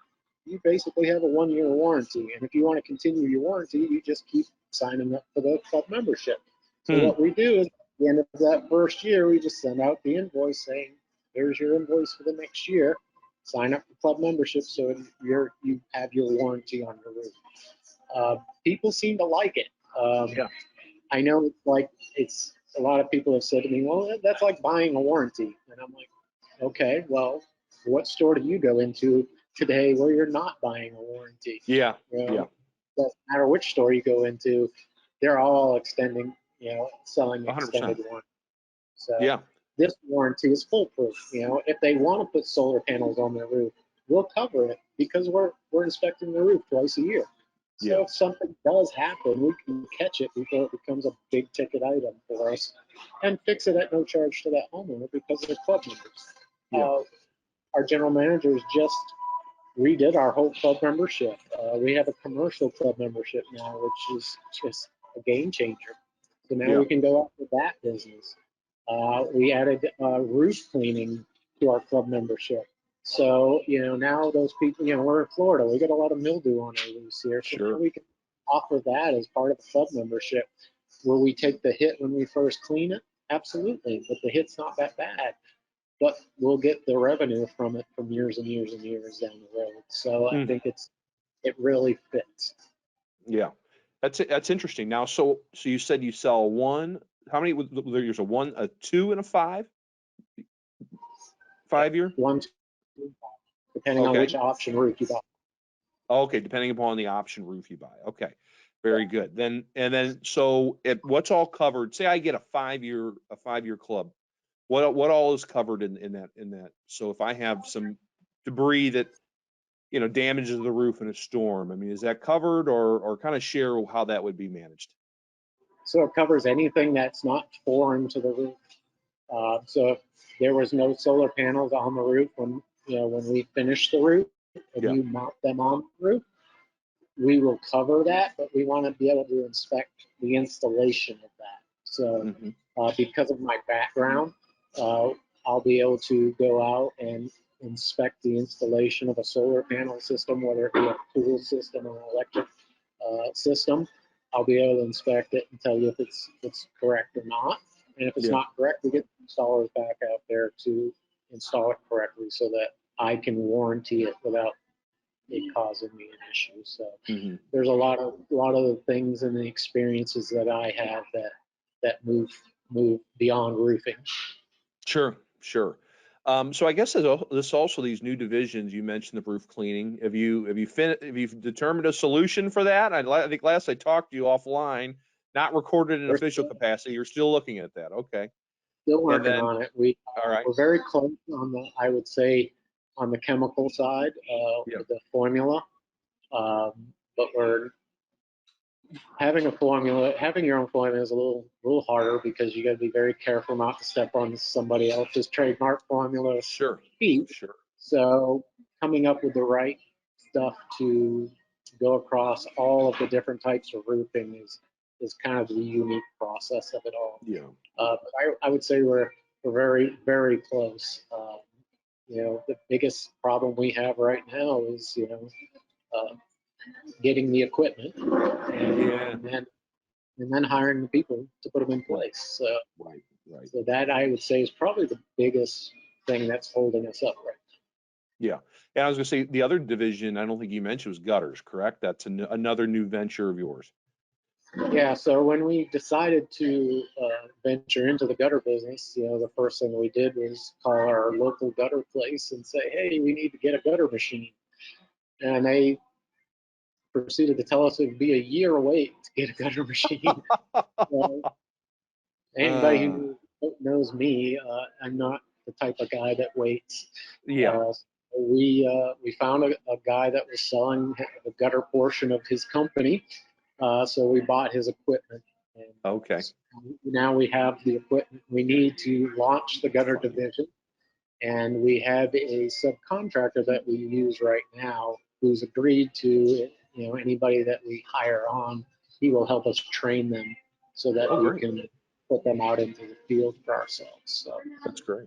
you basically have a 1 year warranty. And if you want to continue your warranty, you just keep signing up for the club membership. So what we do is at the end of that first year, we just send out the invoice saying, here's your invoice for the next year. Sign up for club membership so you have your warranty on your roof. People seem to like it. I know it's a lot of people have said to me, well, that's like buying a warranty. And I'm like, okay, well, what store do you go into today where you're not buying a warranty? Doesn't matter which store you go into, they're all selling extended warranty. So this warranty is foolproof. If they want to put solar panels on their roof, we'll cover it because we're inspecting the roof twice a year. So if something does happen, we can catch it before it becomes a big ticket item for us and fix it at no charge to that homeowner because they're club members. Our general managers just redid our whole club membership. We have a commercial club membership now, which is just a game changer. So now we can go after that business. We added roof cleaning to our club membership. So, now those people, we're in Florida, we get a lot of mildew on our roofs here. So now we can offer that as part of the club membership. Will we take the hit when we first clean it? Absolutely, but the hit's not that bad. but we'll get the revenue from it from years and years and years down the road. So I think it really fits. Yeah, that's interesting. Now, so you said you sell one. How many? There's a 1, a 2, and a 5. 5-year. 1, 2, depending on which option roof you buy. Okay, depending upon the option roof you buy. Okay, very good. Then so what's all covered? Say I get a 5-year club. What all is covered in that? So if I have some debris that damages the roof in a storm, I mean, is that covered, or kind of share how that would be managed? So it covers anything that's not foreign to the roof. So if there was no solar panels on the roof when we finish the roof and you mount them on the roof, we will cover that, but we want to be able to inspect the installation of that. So because of my background, I'll be able to go out and inspect the installation of a solar panel system, whether it be a pool system or an electric system. I'll be able to inspect it and tell you if it's correct or not. And if it's not correct, we get installers back out there to install it correctly so that I can warranty it without it causing me an issue. So there's a lot of the things and the experiences that I have that move beyond roofing. Sure. So I guess there's also these new divisions. You mentioned the roof cleaning. Have you determined a solution for that? I think last I talked to you offline, not recorded in official capacity. You're still looking at that. Okay. Still working on it. We're very close I would say, on the chemical side with the formula. But we're having your own formula is a little harder because you got to be very careful not to step on somebody else's trademark formula. Sure. So coming up with the right stuff to go across all of the different types of roofing is kind of the unique process of it all. But I would say we're very, very close. The biggest problem we have right now is getting the equipment and then hiring the people to put them in place. So, so that I would say is probably the biggest thing that's holding us up right now. Yeah. And I was going to say the other division, I don't think you mentioned, was gutters, correct? That's another new venture of yours. Yeah. So when we decided to venture into the gutter business, the first thing we did was call our local gutter place and say, hey, we need to get a gutter machine. And they proceeded to tell us it would be a year wait to get a gutter machine. Anybody who knows me, I'm not the type of guy that waits. We found a guy that was selling the gutter portion of his company, so we bought his equipment. And now we have the equipment we need to launch the gutter division, and we have a subcontractor that we use right now who's agreed to. Anybody that we hire on, he will help us train them so that we can put them out into the field for ourselves. So that's great.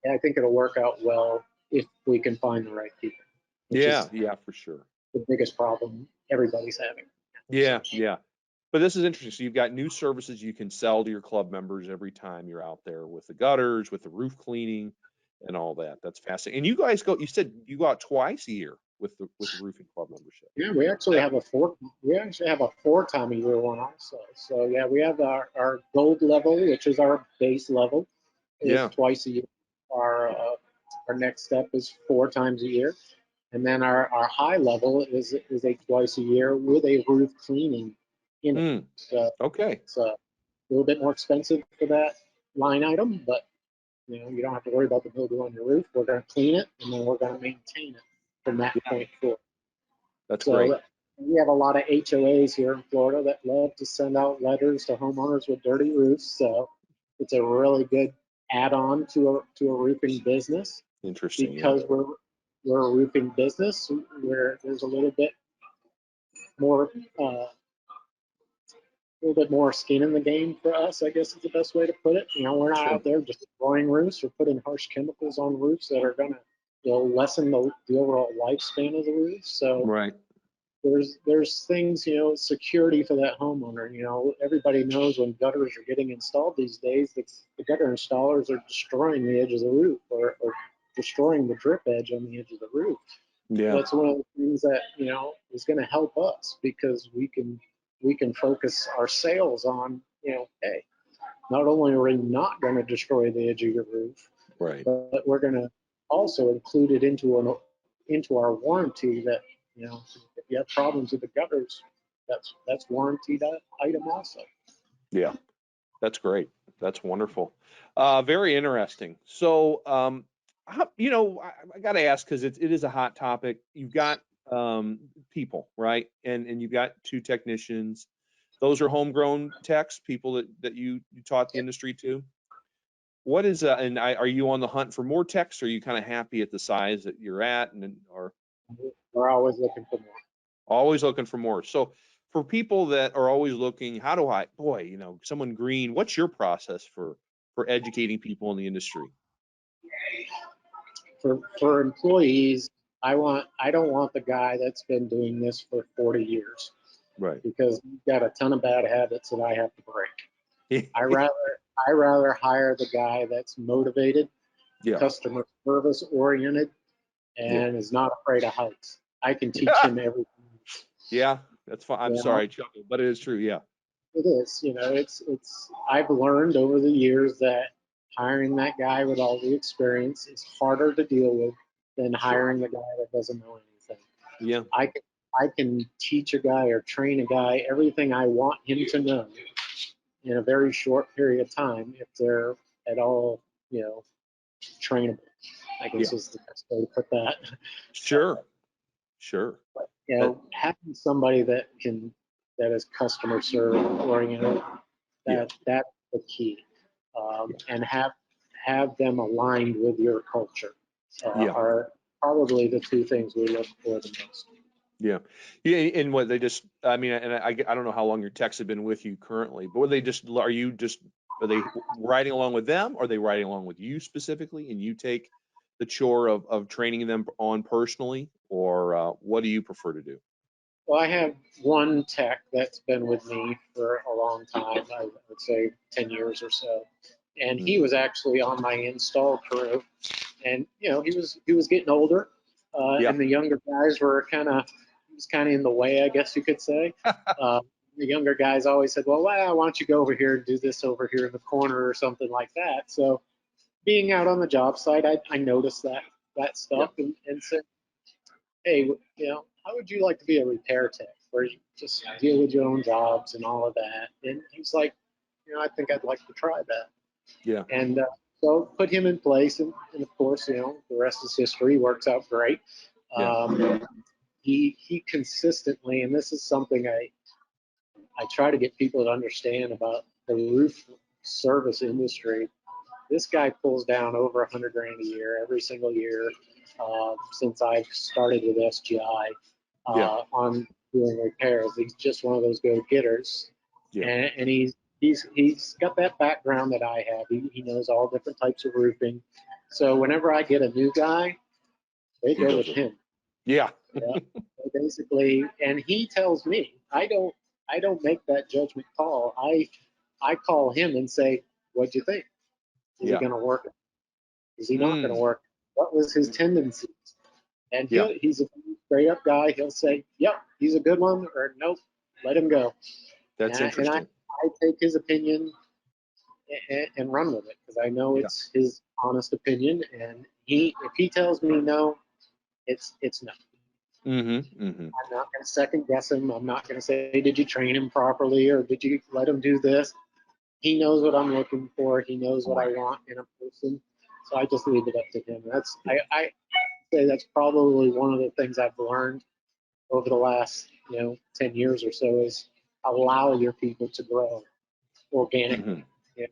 I think it'll work out well if we can find the right people. For sure. The biggest problem everybody's having. But this is interesting. So you've got new services you can sell to your club members every time you're out there with the gutters, with the roof cleaning, and all that. That's fascinating. And you guys you said you go out twice a year with the roofing club membership. Yeah, we actually have a 4 time a year one also. So we have our gold level, which is our base level, is twice a year. Our next step is 4 times a year, and then our high level is a twice a year with a roof cleaning in it. So it's a little bit more expensive for that line item, but you don't have to worry about the mildew on your roof. We're going to clean it, and then we're going to maintain it from that point forward. That's great. We have a lot of HOAs here in Florida that love to send out letters to homeowners with dirty roofs. So it's a really good add-on to a roofing business. Interesting. Because we're a roofing business where there's a little bit more skin in the game for us, I guess is the best way to put it. We're not out there just destroying roofs or putting harsh chemicals on roofs that are going to lessen the overall lifespan of the roof. So there's things, security for that homeowner. Everybody knows when gutters are getting installed these days, the gutter installers are destroying the edge of the roof, or destroying the drip edge on the edge of the roof. Yeah. That's one of the things that, is going to help us, because we can focus our sales on, hey, not only are we not going to destroy the edge of your roof, Right. but we're going to also include it into our warranty, that, if you have problems with the gutters, that's warranted item also. Yeah. That's great. That's wonderful. Very interesting. So, I got to ask, because it is a hot topic. You've got people, right? And you've got 2 technicians. Those are homegrown techs, people that you taught the industry to. What is are you on the hunt for more techs? Or are you kind of happy at the size that you're at, or We're always looking for more. always looking for more? So for people that are always looking, how do someone green, what's your process for educating people in the industry? For employees, I don't want the guy that's been doing this for 40 years, Right. because he's got a ton of bad habits that I have to break. I rather hire the guy that's motivated, Yeah. customer service oriented, and is not afraid of heights. I can teach him everything. Yeah, that's fine. I'm sorry, I chuckled, but it is true. Yeah. It is, it's I've learned over the years that hiring that guy with all the experience is harder to deal with than hiring the guy that doesn't know anything. Yeah. I can teach a guy or train a guy everything I want him to know in a very short period of time, if they're at all, trainable, I guess is the best way to put that. Sure. Having somebody that is customer service oriented, that's the key. And have them aligned with your culture are probably the 2 things we look for the most. Yeah. And what they just, I mean, and I don't know how long your techs have been with you currently, but are they riding along with them? Or are they riding along with you specifically, and you take the chore of training them on personally? Or what do you prefer to do? Well, I have one tech that's been with me for a long time. I would say 10 years or so. And he was actually on my install crew. And, he was getting older. And the younger guys were he was kind of in the way, I guess you could say. The younger guys always said, well, why don't you go over here and do this over here in the corner or something like that. So being out on the job site, I noticed that stuff and said, hey, how would you like to be a repair tech, where you just deal with your own jobs and all of that? And he's like, I think I'd like to try that. Yeah. And so put him in place, and of course, the rest is history. Works out great. He consistently, and this is something I try to get people to understand about the roof service industry. This guy pulls down over $100,000 a year every single year since I've started with SGI on doing repairs. He's just one of those go-getters, and he's got that background that I have. He knows all different types of roofing. So whenever I get a new guy, they go with him. Yeah. Basically, and he tells me, I don't make that judgment call. I call him and say, what'd you think? Is he going to work? Is he not going to work? What was his tendencies? And he's a straight up guy. He'll say, yep, he's a good one, or nope, let him go. That's interesting. And I take his opinion and run with it, because I know it's his honest opinion. And if he tells me no, it's no. I'm not going to second guess him. I'm not going to say, did you train him properly, or did you let him do this? He knows what I'm looking for. He knows what I want in a person. So I just leave it up to him. I say that's probably one of the things I've learned over the last 10 years or so, is allow your people to grow organically. You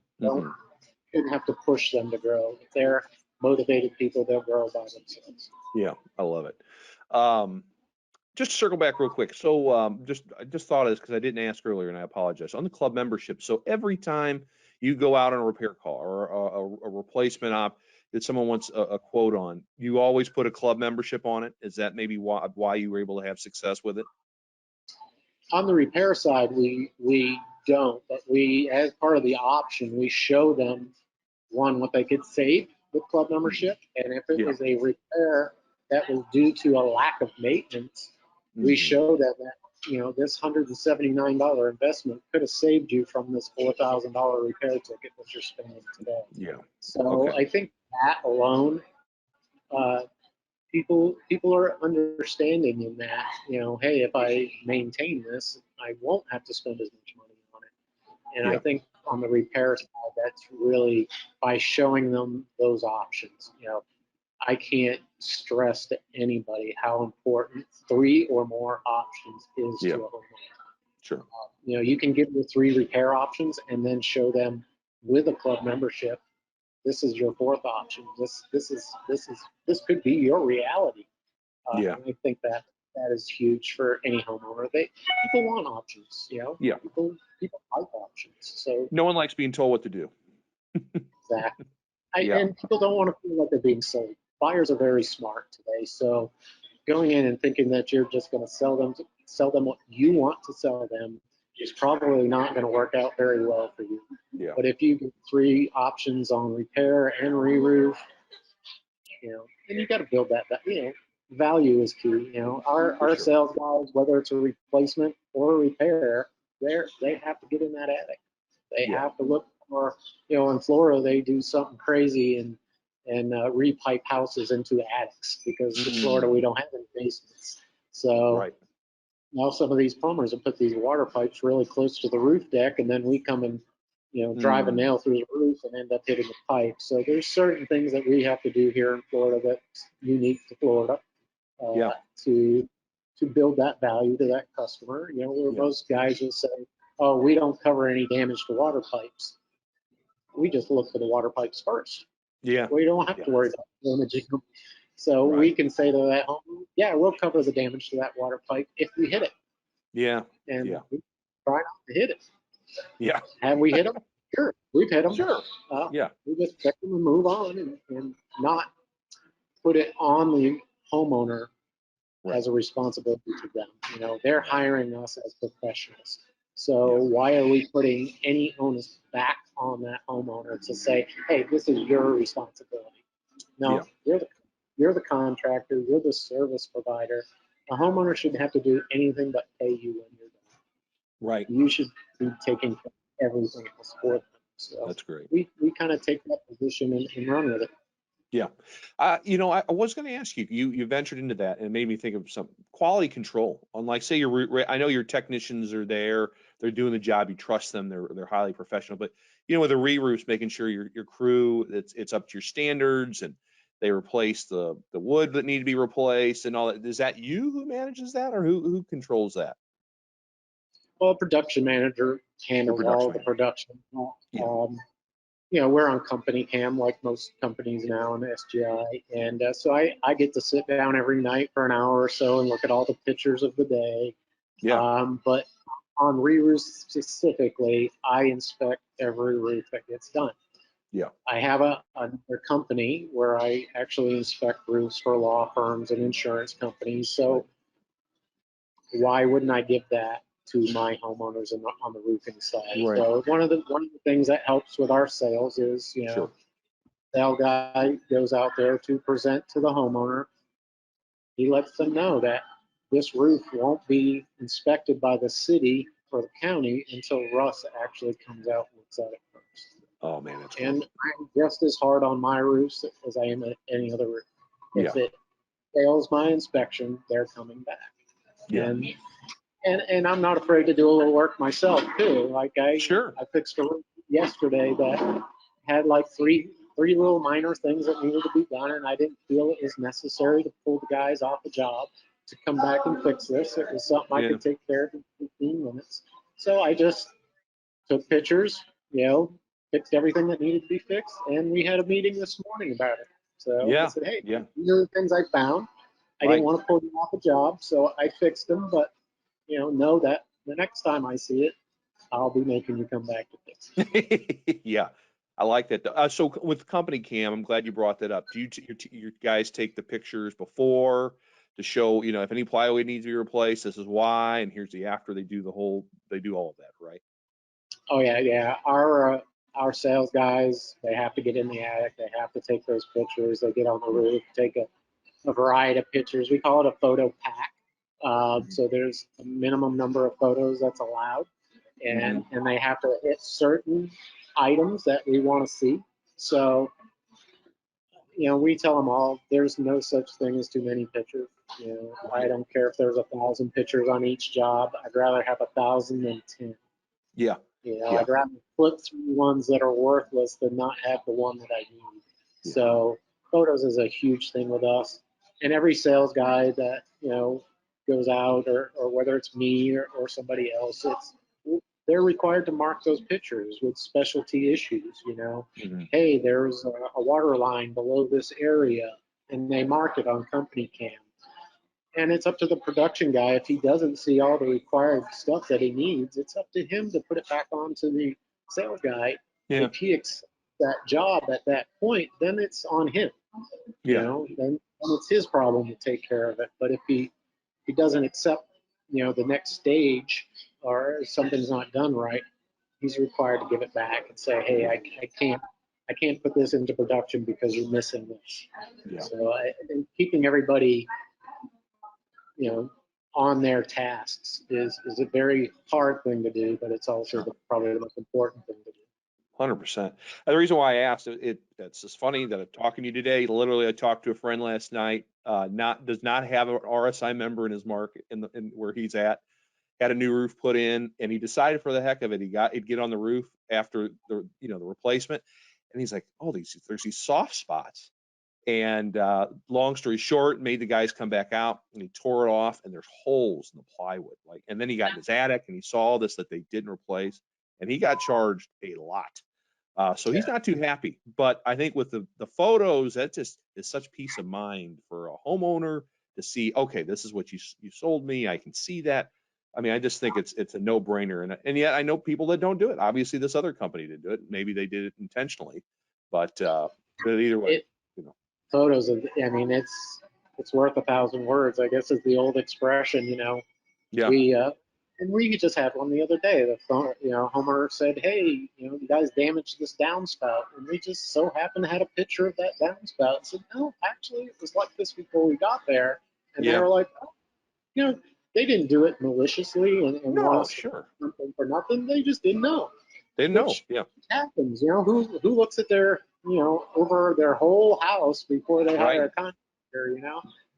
shouldn't have to push them to grow. If they're motivated people, they'll grow by themselves. Yeah, I love it. Just to circle back real quick. So I just thought of this because I didn't ask earlier, and I apologize. On the club membership, so every time you go out on a repair call or a replacement op that someone wants a quote on, you always put a club membership on it? Is that maybe why you were able to have success with it? On the repair side, we don't, but we, as part of the option, we show them what they could save with club membership, and if it Yeah. was a repair that was due to a lack of maintenance, we show them that this $179 investment could have saved you from this $4,000 repair ticket that you're spending today. Yeah. So Okay. I think that alone, people are understanding in that, hey, if I maintain this, I won't have to spend as much money on it. And I Yeah. think on the repair side, that's really by showing them those options. I can't stress to anybody how important 3 or more options is Yeah. to a homeowner. Sure. You can give the 3 repair options and then show them with a club membership, this is your 4th option. This could be your reality. Yeah. And I think that is huge for any homeowner. People want options, Yeah. People like options. So No one likes being told what to do. exactly. Yeah. And people don't want to feel like they're being sold. Buyers are very smart today. So going in and thinking that you're just going to sell them what you want to sell them is probably not going to work out very well for you. Yeah. But if you get 3 options on repair and re-roof, then you got to build that. Value is key. Our sure. sales guys, whether it's a replacement or a repair, they have to get in that attic. They Yeah. have to look for, in Florida they do something crazy and repipe houses into attics because in Florida we don't have any basements. So Right. now some of these plumbers will put these water pipes really close to the roof deck, and then we come and drive a nail through the roof and end up hitting the pipe. So there's certain things that we have to do here in Florida that's unique to Florida Yeah. to build that value to that customer. Where most guys will say, "Oh, we don't cover any damage to water pipes." We just look for the water pipes first. Yeah. We don't have to worry about damaging them. So we can say to that home, yeah, we'll cover the damage to that water pipe if we hit it. Yeah. And Yeah. we try not to hit it. Yeah. Have we hit them? Sure, we've hit them. Sure. Yeah. We just fix them and move on and not put it on the homeowner as a responsibility to them. They're hiring us as professionals. So why are we putting any onus back on that homeowner to say, hey, this is your responsibility? No, you're the contractor, you're the service provider. A homeowner shouldn't have to do anything but pay you when you're done. Right. You should be taking care of everything else for them. So that's great. We kind of take that position and run with it. Yeah. I was going to ask you, you ventured into that and it made me think of some quality control on, like, say I know your technicians are there, they're doing the job, you trust them, they're highly professional, but with the re-roofs, making sure your crew, it's up to your standards and they replace the wood that need to be replaced and all that. Is that you who manages that, or who controls that? Well, production manager handles all the production. We're on company cam like most companies now in SGI. And so I get to sit down every night for an hour or so and look at all the pictures of the day. Yeah. But on re-roofs specifically, I inspect every roof that gets done. Yeah. I have another company where I actually inspect roofs for law firms and insurance companies. So why wouldn't I give that to my homeowners on the roofing side? Right. So one of the things that helps with our sales is, sale guy goes out there to present to the homeowner. He lets them know that this roof won't be inspected by the city or the county until Russ actually comes out and looks at it first. Oh man, that's cool. And I'm just as hard on my roofs as I am at any other roof. If it fails my inspection, they're coming back. Yeah. And I'm not afraid to do a little work myself too. Like I fixed a roof yesterday that had like three little minor things that needed to be done, and I didn't feel it was necessary to pull the guys off the job to come back and fix this. It was something I could take care of in 15 minutes. So I just took pictures, fixed everything that needed to be fixed, and we had a meeting this morning about it. So I said, hey, these are the things I found. I didn't want to pull you off a job, so I fixed them, but know that the next time I see it, I'll be making you come back to fix it. Yeah, I like that. So with company cam, I'm glad you brought that up. Do your guys take the pictures before to show, if any plywood needs to be replaced, this is why, and here's the after. They do all of that, right? Oh yeah, yeah. Our sales guys, they have to get in the attic. They have to take those pictures. They get on the roof, take a variety of pictures. We call it a photo pack. So there's a minimum number of photos that's allowed, and they have to hit certain items that we want to see. So, we tell them all there's no such thing as too many pictures. I don't care if there's 1,000 pictures on each job. I'd rather have 1,000 than 10. Yeah. Yeah. I'd rather flip through ones that are worthless than not have the one that I need. Yeah. So photos is a huge thing with us. And every sales guy that, goes out, or whether it's me or somebody else, they're required to mark those pictures with specialty issues, Hey, there's a water line below this area, and they mark it on company cam. And it's up to the production guy. If he doesn't see all the required stuff that he needs, it's up to him to put it back on to the sales guy. Yeah. If he accepts that job at that point, then it's on him. Then it's his problem to take care of it. But if he doesn't accept, the next stage, or something's not done right, he's required to give it back and say, hey, I can't put this into production because you're missing this. Yeah. So and keeping everybody on their tasks is a very hard thing to do, but it's also probably the most important thing to do. 100%. The reason why I asked it's just funny that I'm talking to you today. Literally, I talked to a friend last night. Does not have an RSI member in his market in where he's at. Had a new roof put in, and he decided for the heck of it, he'd get on the roof after the replacement, and he's like, oh, there's these soft spots. And long story short, made the guys come back out, and he tore it off, and there's holes in the plywood. And then he got in his attic, and he saw all this that they didn't replace, and he got charged a lot. So he's not too happy. But I think with the photos, that just is such peace of mind for a homeowner to see, okay, this is what you sold me. I can see that. I mean, I just think it's a no-brainer. And yet I know people that don't do it. Obviously, this other company didn't do it. Maybe they did it intentionally. But either way, Photos of, it's worth 1,000 words, I guess, is the old expression. Yeah. We just had one the other day. The phone, homeowner said, hey, you guys damaged this downspout, and we just so happened to have a picture of that downspout. I said, no, actually, it was like this before we got there. And they were like, oh, they didn't do it maliciously and want something for nothing. They just didn't know. Didn't know. Yeah. Happens. Who looks at their over their whole house before they hire a contractor?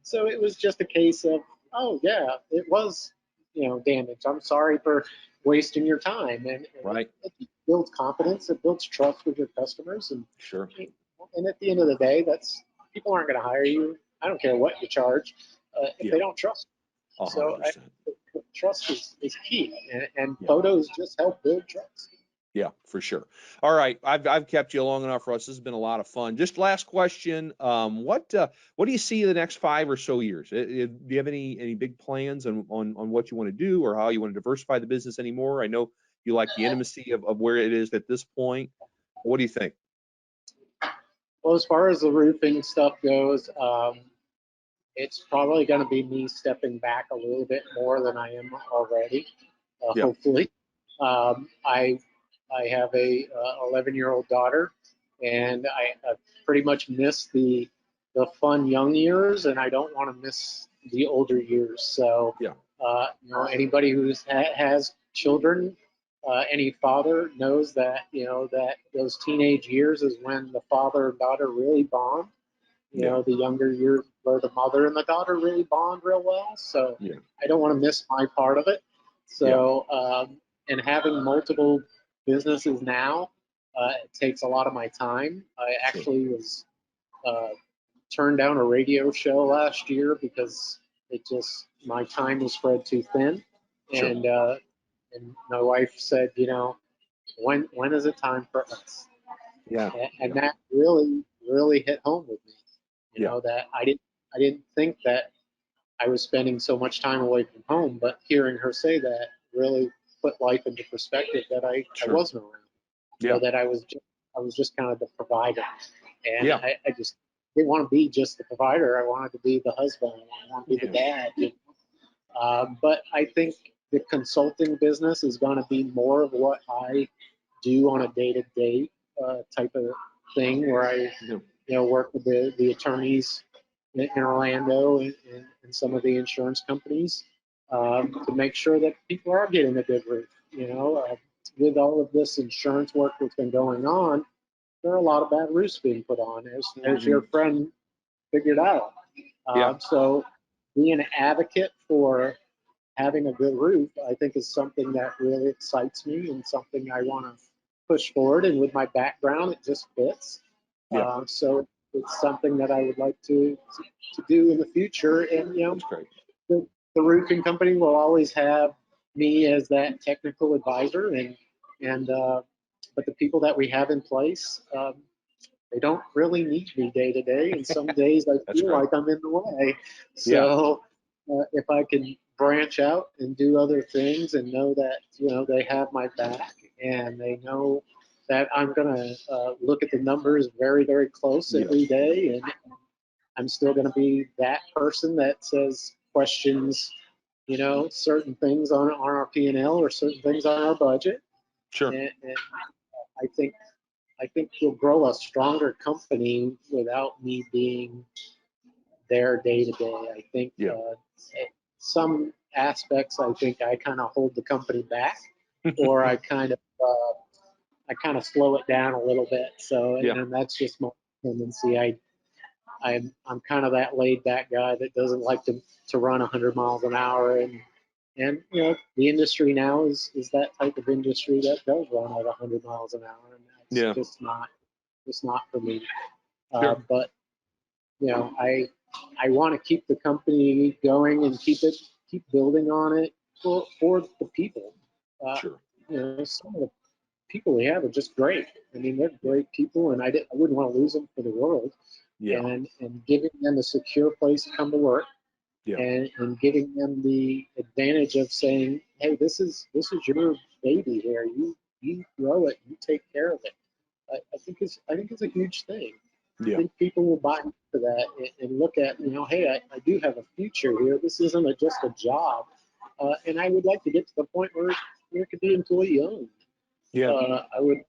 So it was just a case of, oh yeah, it was damaged. I'm sorry for wasting your time. And right. It builds confidence. It builds trust with your customers. And sure. And at the end of the day, people aren't going to hire you. I don't care what you charge if they don't trust you. 100%. So trust is key, and photos just help build trust. Yeah, for sure. All right, I've kept you long enough, Russ. This has been a lot of fun. Just last question: what do you see in the next 5 or so years? Do you have any big plans on what you want to do, or how you want to diversify the business anymore? I know you like the intimacy of where it is at this point. What do you think? Well, as far as the roofing stuff goes, it's probably going to be me stepping back a little bit more than I am already. Hopefully, I have a 11-year-old daughter, and I pretty much miss the fun young years, and I don't want to miss the older years. So, anybody who has children, any father knows that that those teenage years is when the father and daughter really bond. The younger years where the mother and the daughter really bond real well. So I don't want to miss my part of it. So and having multiple businesses now, it takes a lot of my time. I actually was turned down a radio show last year because my time was spread too thin. And my wife said, when is it time for us? And that really hit home with me. That I didn't think that I was spending so much time away from home, but hearing her say that really put life into perspective, that I wasn't around. So that I was just kind of the provider. And I just didn't want to be just the provider. I wanted to be the husband. I wanted to be the dad. But I think the consulting business is going to be more of what I do on a day-to-day type of thing, where I work with the attorneys in Orlando and some of the insurance companies to make sure that people are getting a good roof. With all of this insurance work that's been going on, there are a lot of bad roofs being put on, as your friend figured out. So being an advocate for having a good roof, I think, is something that really excites me and something I want to push forward. And with my background, it just fits. So it's something that I would like to do in the future. And, That's great. The roofing company will always have me as that technical advisor, but the people that we have in place, they don't really need me day to day, and some days I feel like I'm in the way. So if I can branch out and do other things and know that they have my back and they know that I'm gonna look at the numbers very, very close every day, and I'm still gonna be that person that says questions, certain things on our P&L or certain things on our budget. Sure. And I think you'll grow a stronger company without me being there day to day. I think some aspects, I think I kind of hold the company back, or I kind of slow it down a little bit. So, and that's just my tendency. I'm kind of that laid back guy that doesn't like to run 100 miles an hour, and the industry now is that type of industry that does run at 100 miles an hour, and that's just not for me. But I want to keep the company going and keep building on it for the people. Some of the people we have are just great. I mean, they're great people, and I wouldn't want to lose them for the world. And giving them a secure place to come to work, and giving them the advantage of saying, hey, this is your baby here. You grow it, you take care of it. I think it's a huge thing. I think people will buy into that and look at, hey, I do have a future here. This isn't just a job. And I would like to get to the point where it could be employee owned. I would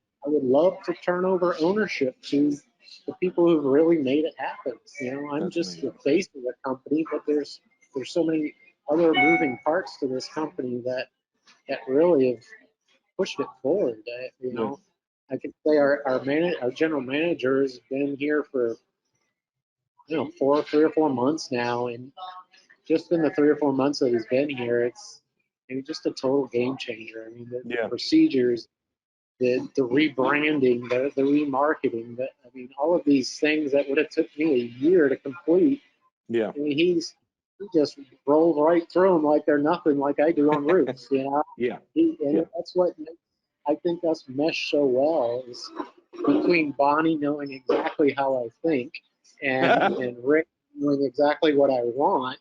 love to turn over ownership to the people who've really made it happen. I'm just the face of the company, but there's so many other moving parts to this company that really have pushed it forward. I could say our general manager has been here for 3 or 4 months now, and just in the 3 or 4 months that he's been here, it's just a total game changer. I mean, the procedures, the rebranding, the remarketing, all of these things that would have took me a year to complete. I mean, he just rolls right through them like they're nothing, like I do on roofs. That's what I think us mesh so well, is between Bonnie knowing exactly how I think and Rick knowing exactly what I want.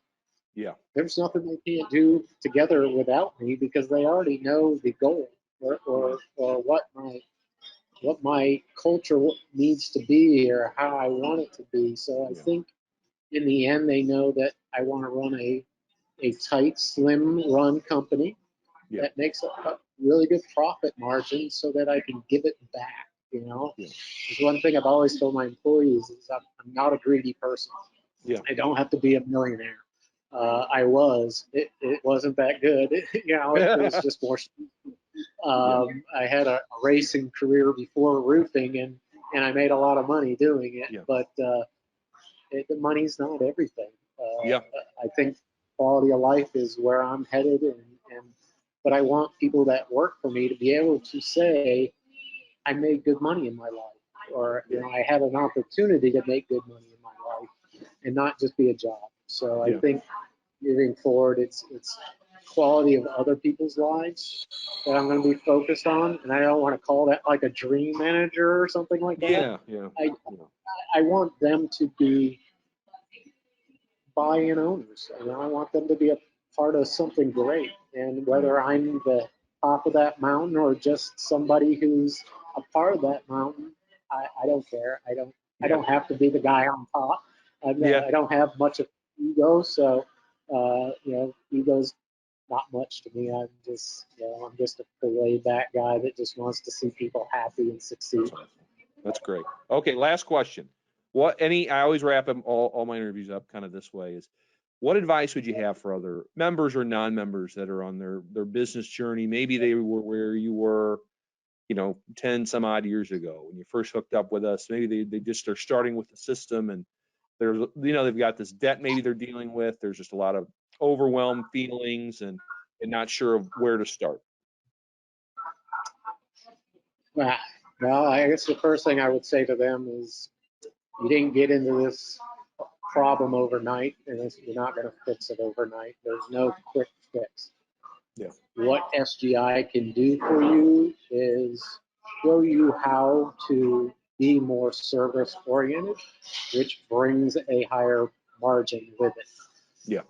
There's nothing they can't do together without me, because they already know the goal or what my culture needs to be or how I want it to be. So I think in the end they know that I want to run a tight, slim run company that makes a really good profit margin so that I can give it back. There's one thing I've always told my employees is I'm not a greedy person. I don't have to be a millionaire. I was. It wasn't that good. It was just more. I had a racing career before roofing, and I made a lot of money doing it. But the money's not everything. I think quality of life is where I'm headed, but I want people that work for me to be able to say, I made good money in my life, or I had an opportunity to make good money in my life, and not just be a job. So I think moving forward, it's quality of other people's lives that I'm going to be focused on, and I don't want to call that like a dream manager or something like that. I want them to be buy-in owners. I want them to be a part of something great, and whether I'm the top of that mountain or just somebody who's a part of that mountain, I don't care. I don't have to be the guy on top. I don't have much of ego, so ego's not much to me. I'm just a laid back guy that just wants to see people happy and succeed. That's great. Okay, last question. I always wrap them all my interviews up kind of this way is, what advice would you have for other members or non-members that are on their business journey? Maybe they were where you were, 10 some odd years ago when you first hooked up with us. Maybe they just are starting with the system, and they've got this debt maybe they're dealing with. There's just a lot of overwhelmed feelings and not sure of where to start. Well, I guess the first thing I would say to them is, you didn't get into this problem overnight, and you're not going to fix it overnight. There's no quick fix. Yeah. What SGI can do for you is show you how to be more service oriented, which brings a higher margin with it. Yeah.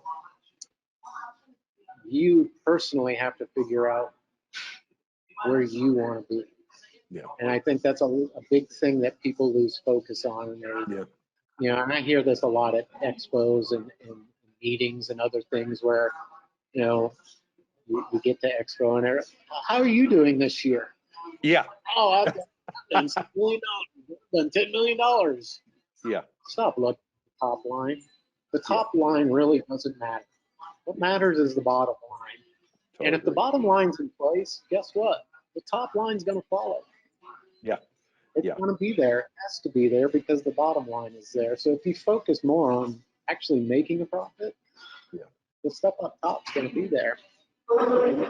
You personally have to figure out where you want to be. Yeah. And I think that's a big thing that people lose focus on. And and I hear this a lot at expos and meetings and other things where, you get to expo and they're, how are you doing this year? Yeah. Oh, I've done $6 million, done $10 million. Yeah. Stop looking at the top line. The top line really doesn't matter. What matters is the bottom line. Totally. And if the bottom line's in place, guess what? The top line's going to follow. Yeah. It's going to be there. It has to be there because the bottom line is there. So if you focus more on actually making a profit, the stuff up top is going to be there.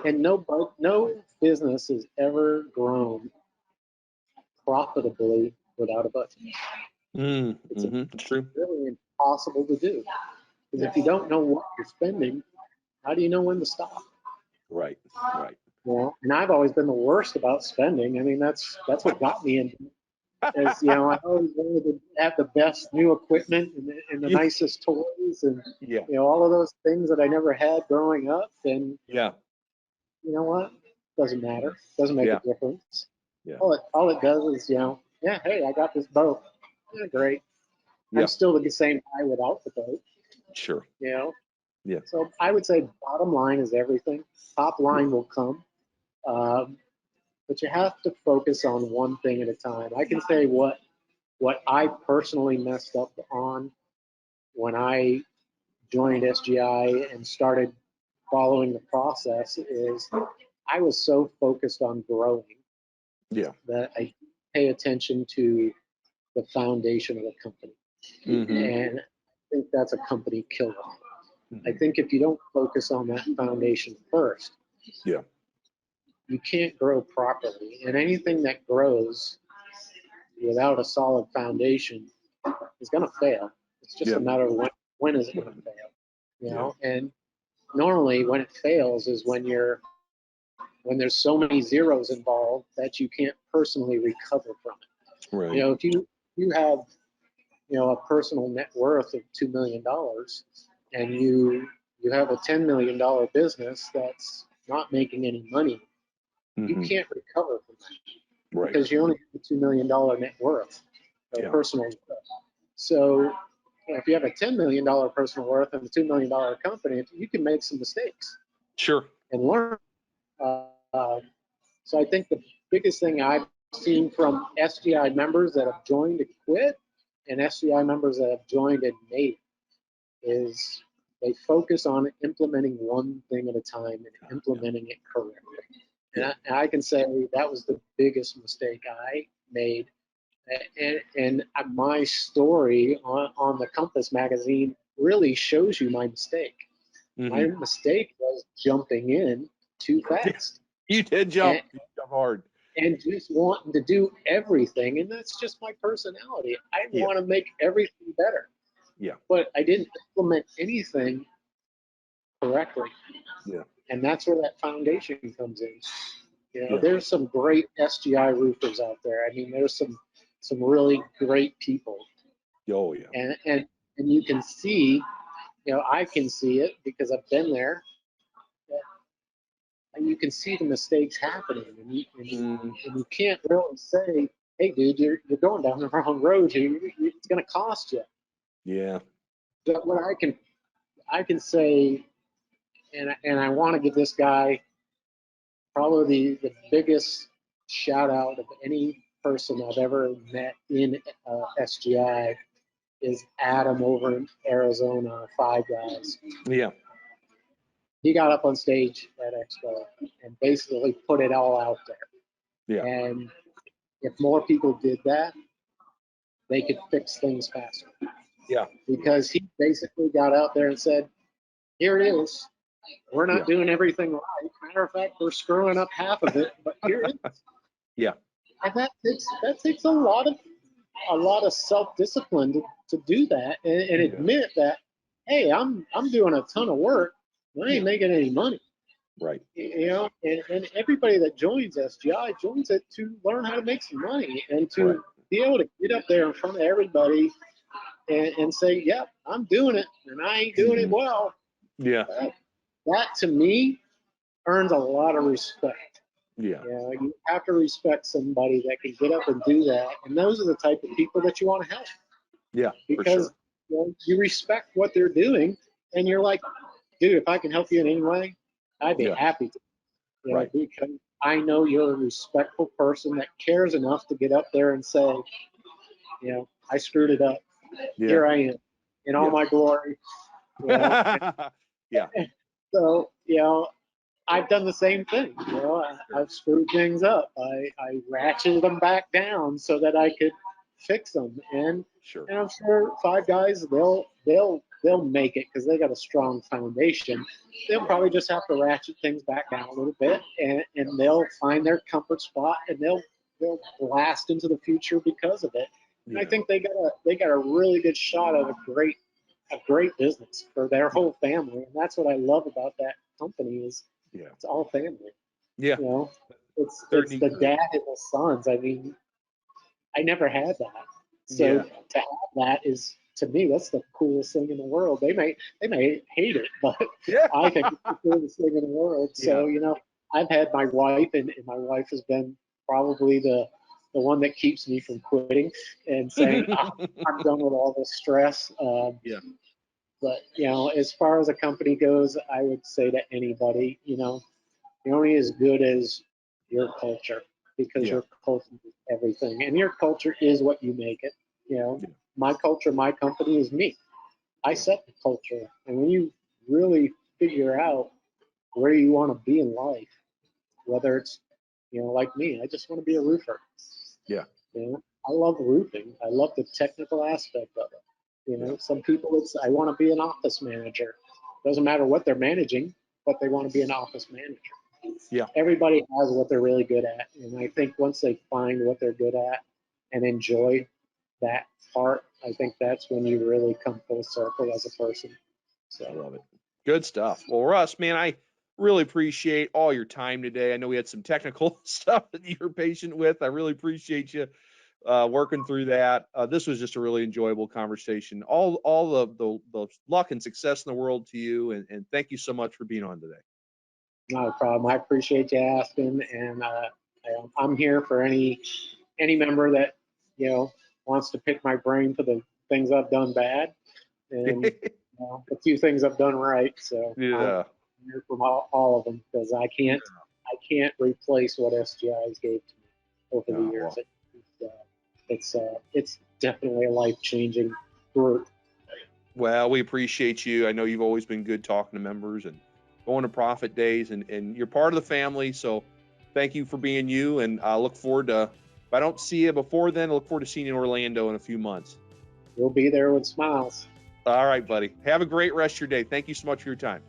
And no business has ever grown profitably without a budget. It's true. Really impossible to do. Because if you don't know what you're spending, how do you know when to stop? Right. And I've always been the worst about spending. I mean, that's what got me into it. As I always wanted to have the best new equipment and the nicest toys and all of those things that I never had growing up. And you know what? Doesn't matter. Doesn't make a difference. Yeah. All it does is hey, I got this boat. Yeah, great. I'm still the same guy without the boat. Sure. Yeah. So I would say bottom line is everything. Top line will come. But you have to focus on one thing at a time. I can say what I personally messed up on when I joined SGI and started following the process is I was so focused on growing that I didn't pay attention to the foundation of the company. And I think that's a company killer. I think if you don't focus on that foundation first, you can't grow properly. And anything that grows without a solid foundation is going to fail. It's just a matter of when is it going to fail, And normally when it fails is when there's so many zeros involved that you can't personally recover from it. Right. If you have a personal net worth of $2 million and you have a $10 million business that's not making any money, you can't recover from that because you only have a $2 million net worth or personal worth. So if you have a $10 million personal worth and a $2 million company, you can make some mistakes. Sure. And learn. So I think the biggest thing I've seen from SGI members that have joined and quit and SGI members that have joined and made is they focus on implementing one thing at a time and implementing it correctly. And I can say that was the biggest mistake I made. And my story on the Compass magazine really shows you my mistake. My mistake was jumping in too fast. You did jump. You jumped hard. And just wanting to do everything. And that's just my personality. I want to make everything better. Yeah. But I didn't implement anything correctly. Yeah. And that's where that foundation comes in. There's some great SGI roofers out there. I mean, there's some really great people. Oh, yeah. And you can see, I can see it because I've been there. And you can see the mistakes happening. And you can't really say, hey, dude, you're going down the wrong road here. It's going to cost you. Yeah. But what I can say, and I want to give this guy probably the biggest shout out of any person I've ever met in SGI is Adam over in Arizona, Five Guys. Yeah. He got up on stage at Expo and basically put it all out there. Yeah. And if more people did that, they could fix things faster. Yeah. Because he basically got out there and said, here it is. We're not doing everything right. Matter of fact, we're screwing up half of it, but here it is. Yeah. And that takes a lot of self-discipline to do that and admit that, hey, I'm doing a ton of work. I ain't making any money. Right. You know, and everybody that joins SGI joins it to learn how to make some money and to be able to get up there in front of everybody and say, yep, I'm doing it and I ain't doing it well. Yeah. That to me earns a lot of respect. Yeah. You know, you have to respect somebody that can get up and do that. And those are the type of people that you want to help. Yeah. Because you respect what they're doing and you're like, dude, if I can help you in any way, I'd be happy to. You know, because I know you're a respectful person that cares enough to get up there and say, you know, I screwed it up. Yeah. Here I am in all my glory. You know? Yeah. So, you know, I've done the same thing. You know, I've screwed things up. I ratcheted them back down so that I could fix them. And I'm sure Five Guys, they'll make it because they got a strong foundation. They'll probably just have to ratchet things back down a little bit, and they'll find their comfort spot, and they'll last into the future because of it. And I think they got a really good shot at a great business for their whole family, and that's what I love about that company is it's all family. Yeah. You know, it's the dad and the sons. I mean, I never had that. So to have that is, to me, that's the coolest thing in the world. They may hate it, but I think it's the coolest thing in the world. So, you know, I've had my wife, and my wife has been probably the one that keeps me from quitting and saying, I'm done with all this stress. But, you know, as far as a company goes, I would say to anybody, you know, you're only as good as your culture, because your culture is everything. And your culture is what you make it. You know, my culture, my company is me. I set the culture. And when you really figure out where you want to be in life, whether it's, you know, like me, I just want to be a roofer. Yeah. You know, I love roofing. I love the technical aspect of it. You know, some people, it's, I want to be an office manager. Doesn't matter what they're managing, but they want to be an office manager. Yeah. Everybody has what they're really good at. And I think once they find what they're good at and enjoy that part, I think that's when you really come full circle as a person. So I love it. Good stuff. Well, Russ, man, I really appreciate all your time today. I know we had some technical stuff that you were patient with. I really appreciate you working through that. This was just a really enjoyable conversation. All the luck and success in the world to you, and thank you so much for being on today. Not a problem. I appreciate you asking, and I'm here for any member that, you know, wants to pick my brain for the things I've done bad, and the few things I've done right. So I'm here from all of them, because I can't replace what SGI's gave to me over the years. It's definitely a life-changing group. Well, we appreciate you. I know you've always been good talking to members and going to profit days, and you're part of the family. So thank you for being you. And I look forward to, if I don't see you before then, I look forward to seeing you in Orlando in a few months. We'll be there with smiles. All right, buddy. Have a great rest of your day. Thank you so much for your time.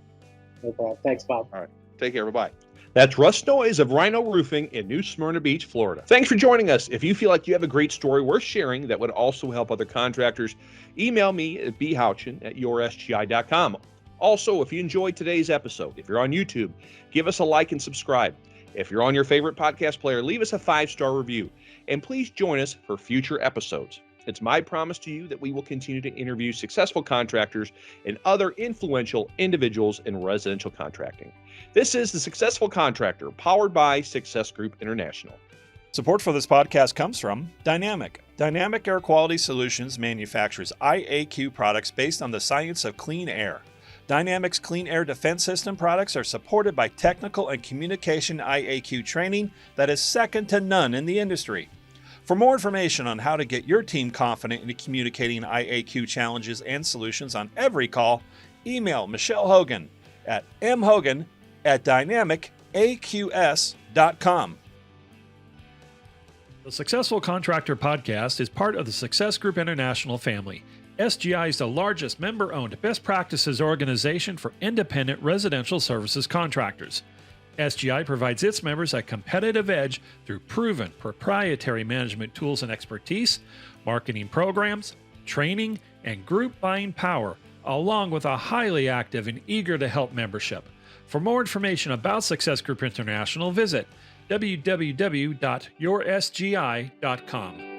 No problem. Thanks, Bob. All right. Take care. Bye-bye. That's Russ Noyes of Rhino Roofing in New Smyrna Beach, Florida. Thanks for joining us. If you feel like you have a great story worth sharing that would also help other contractors, email me at bhouchin@yoursgi.com. Also, if you enjoyed today's episode, if you're on YouTube, give us a like and subscribe. If you're on your favorite podcast player, leave us a 5-star review. And please join us for future episodes. It's my promise to you that we will continue to interview successful contractors and other influential individuals in residential contracting. This is The Successful Contractor, powered by Success Group International. Support for this podcast comes from Dynamic. Dynamic Air Quality Solutions manufactures IAQ products based on the science of clean air. Dynamic's Clean Air Defense System products are supported by technical and communication IAQ training that is second to none in the industry. For more information on how to get your team confident in communicating IAQ challenges and solutions on every call, email Michelle Hogan at mhogan@dynamicaqs.com. The Successful Contractor Podcast is part of the Success Group International family. SGI is the largest member-owned best practices organization for independent residential services contractors. SGI provides its members a competitive edge through proven proprietary management tools and expertise, marketing programs, training, and group buying power, along with a highly active and eager to help membership. For more information about Success Group International, visit www.yoursgi.com.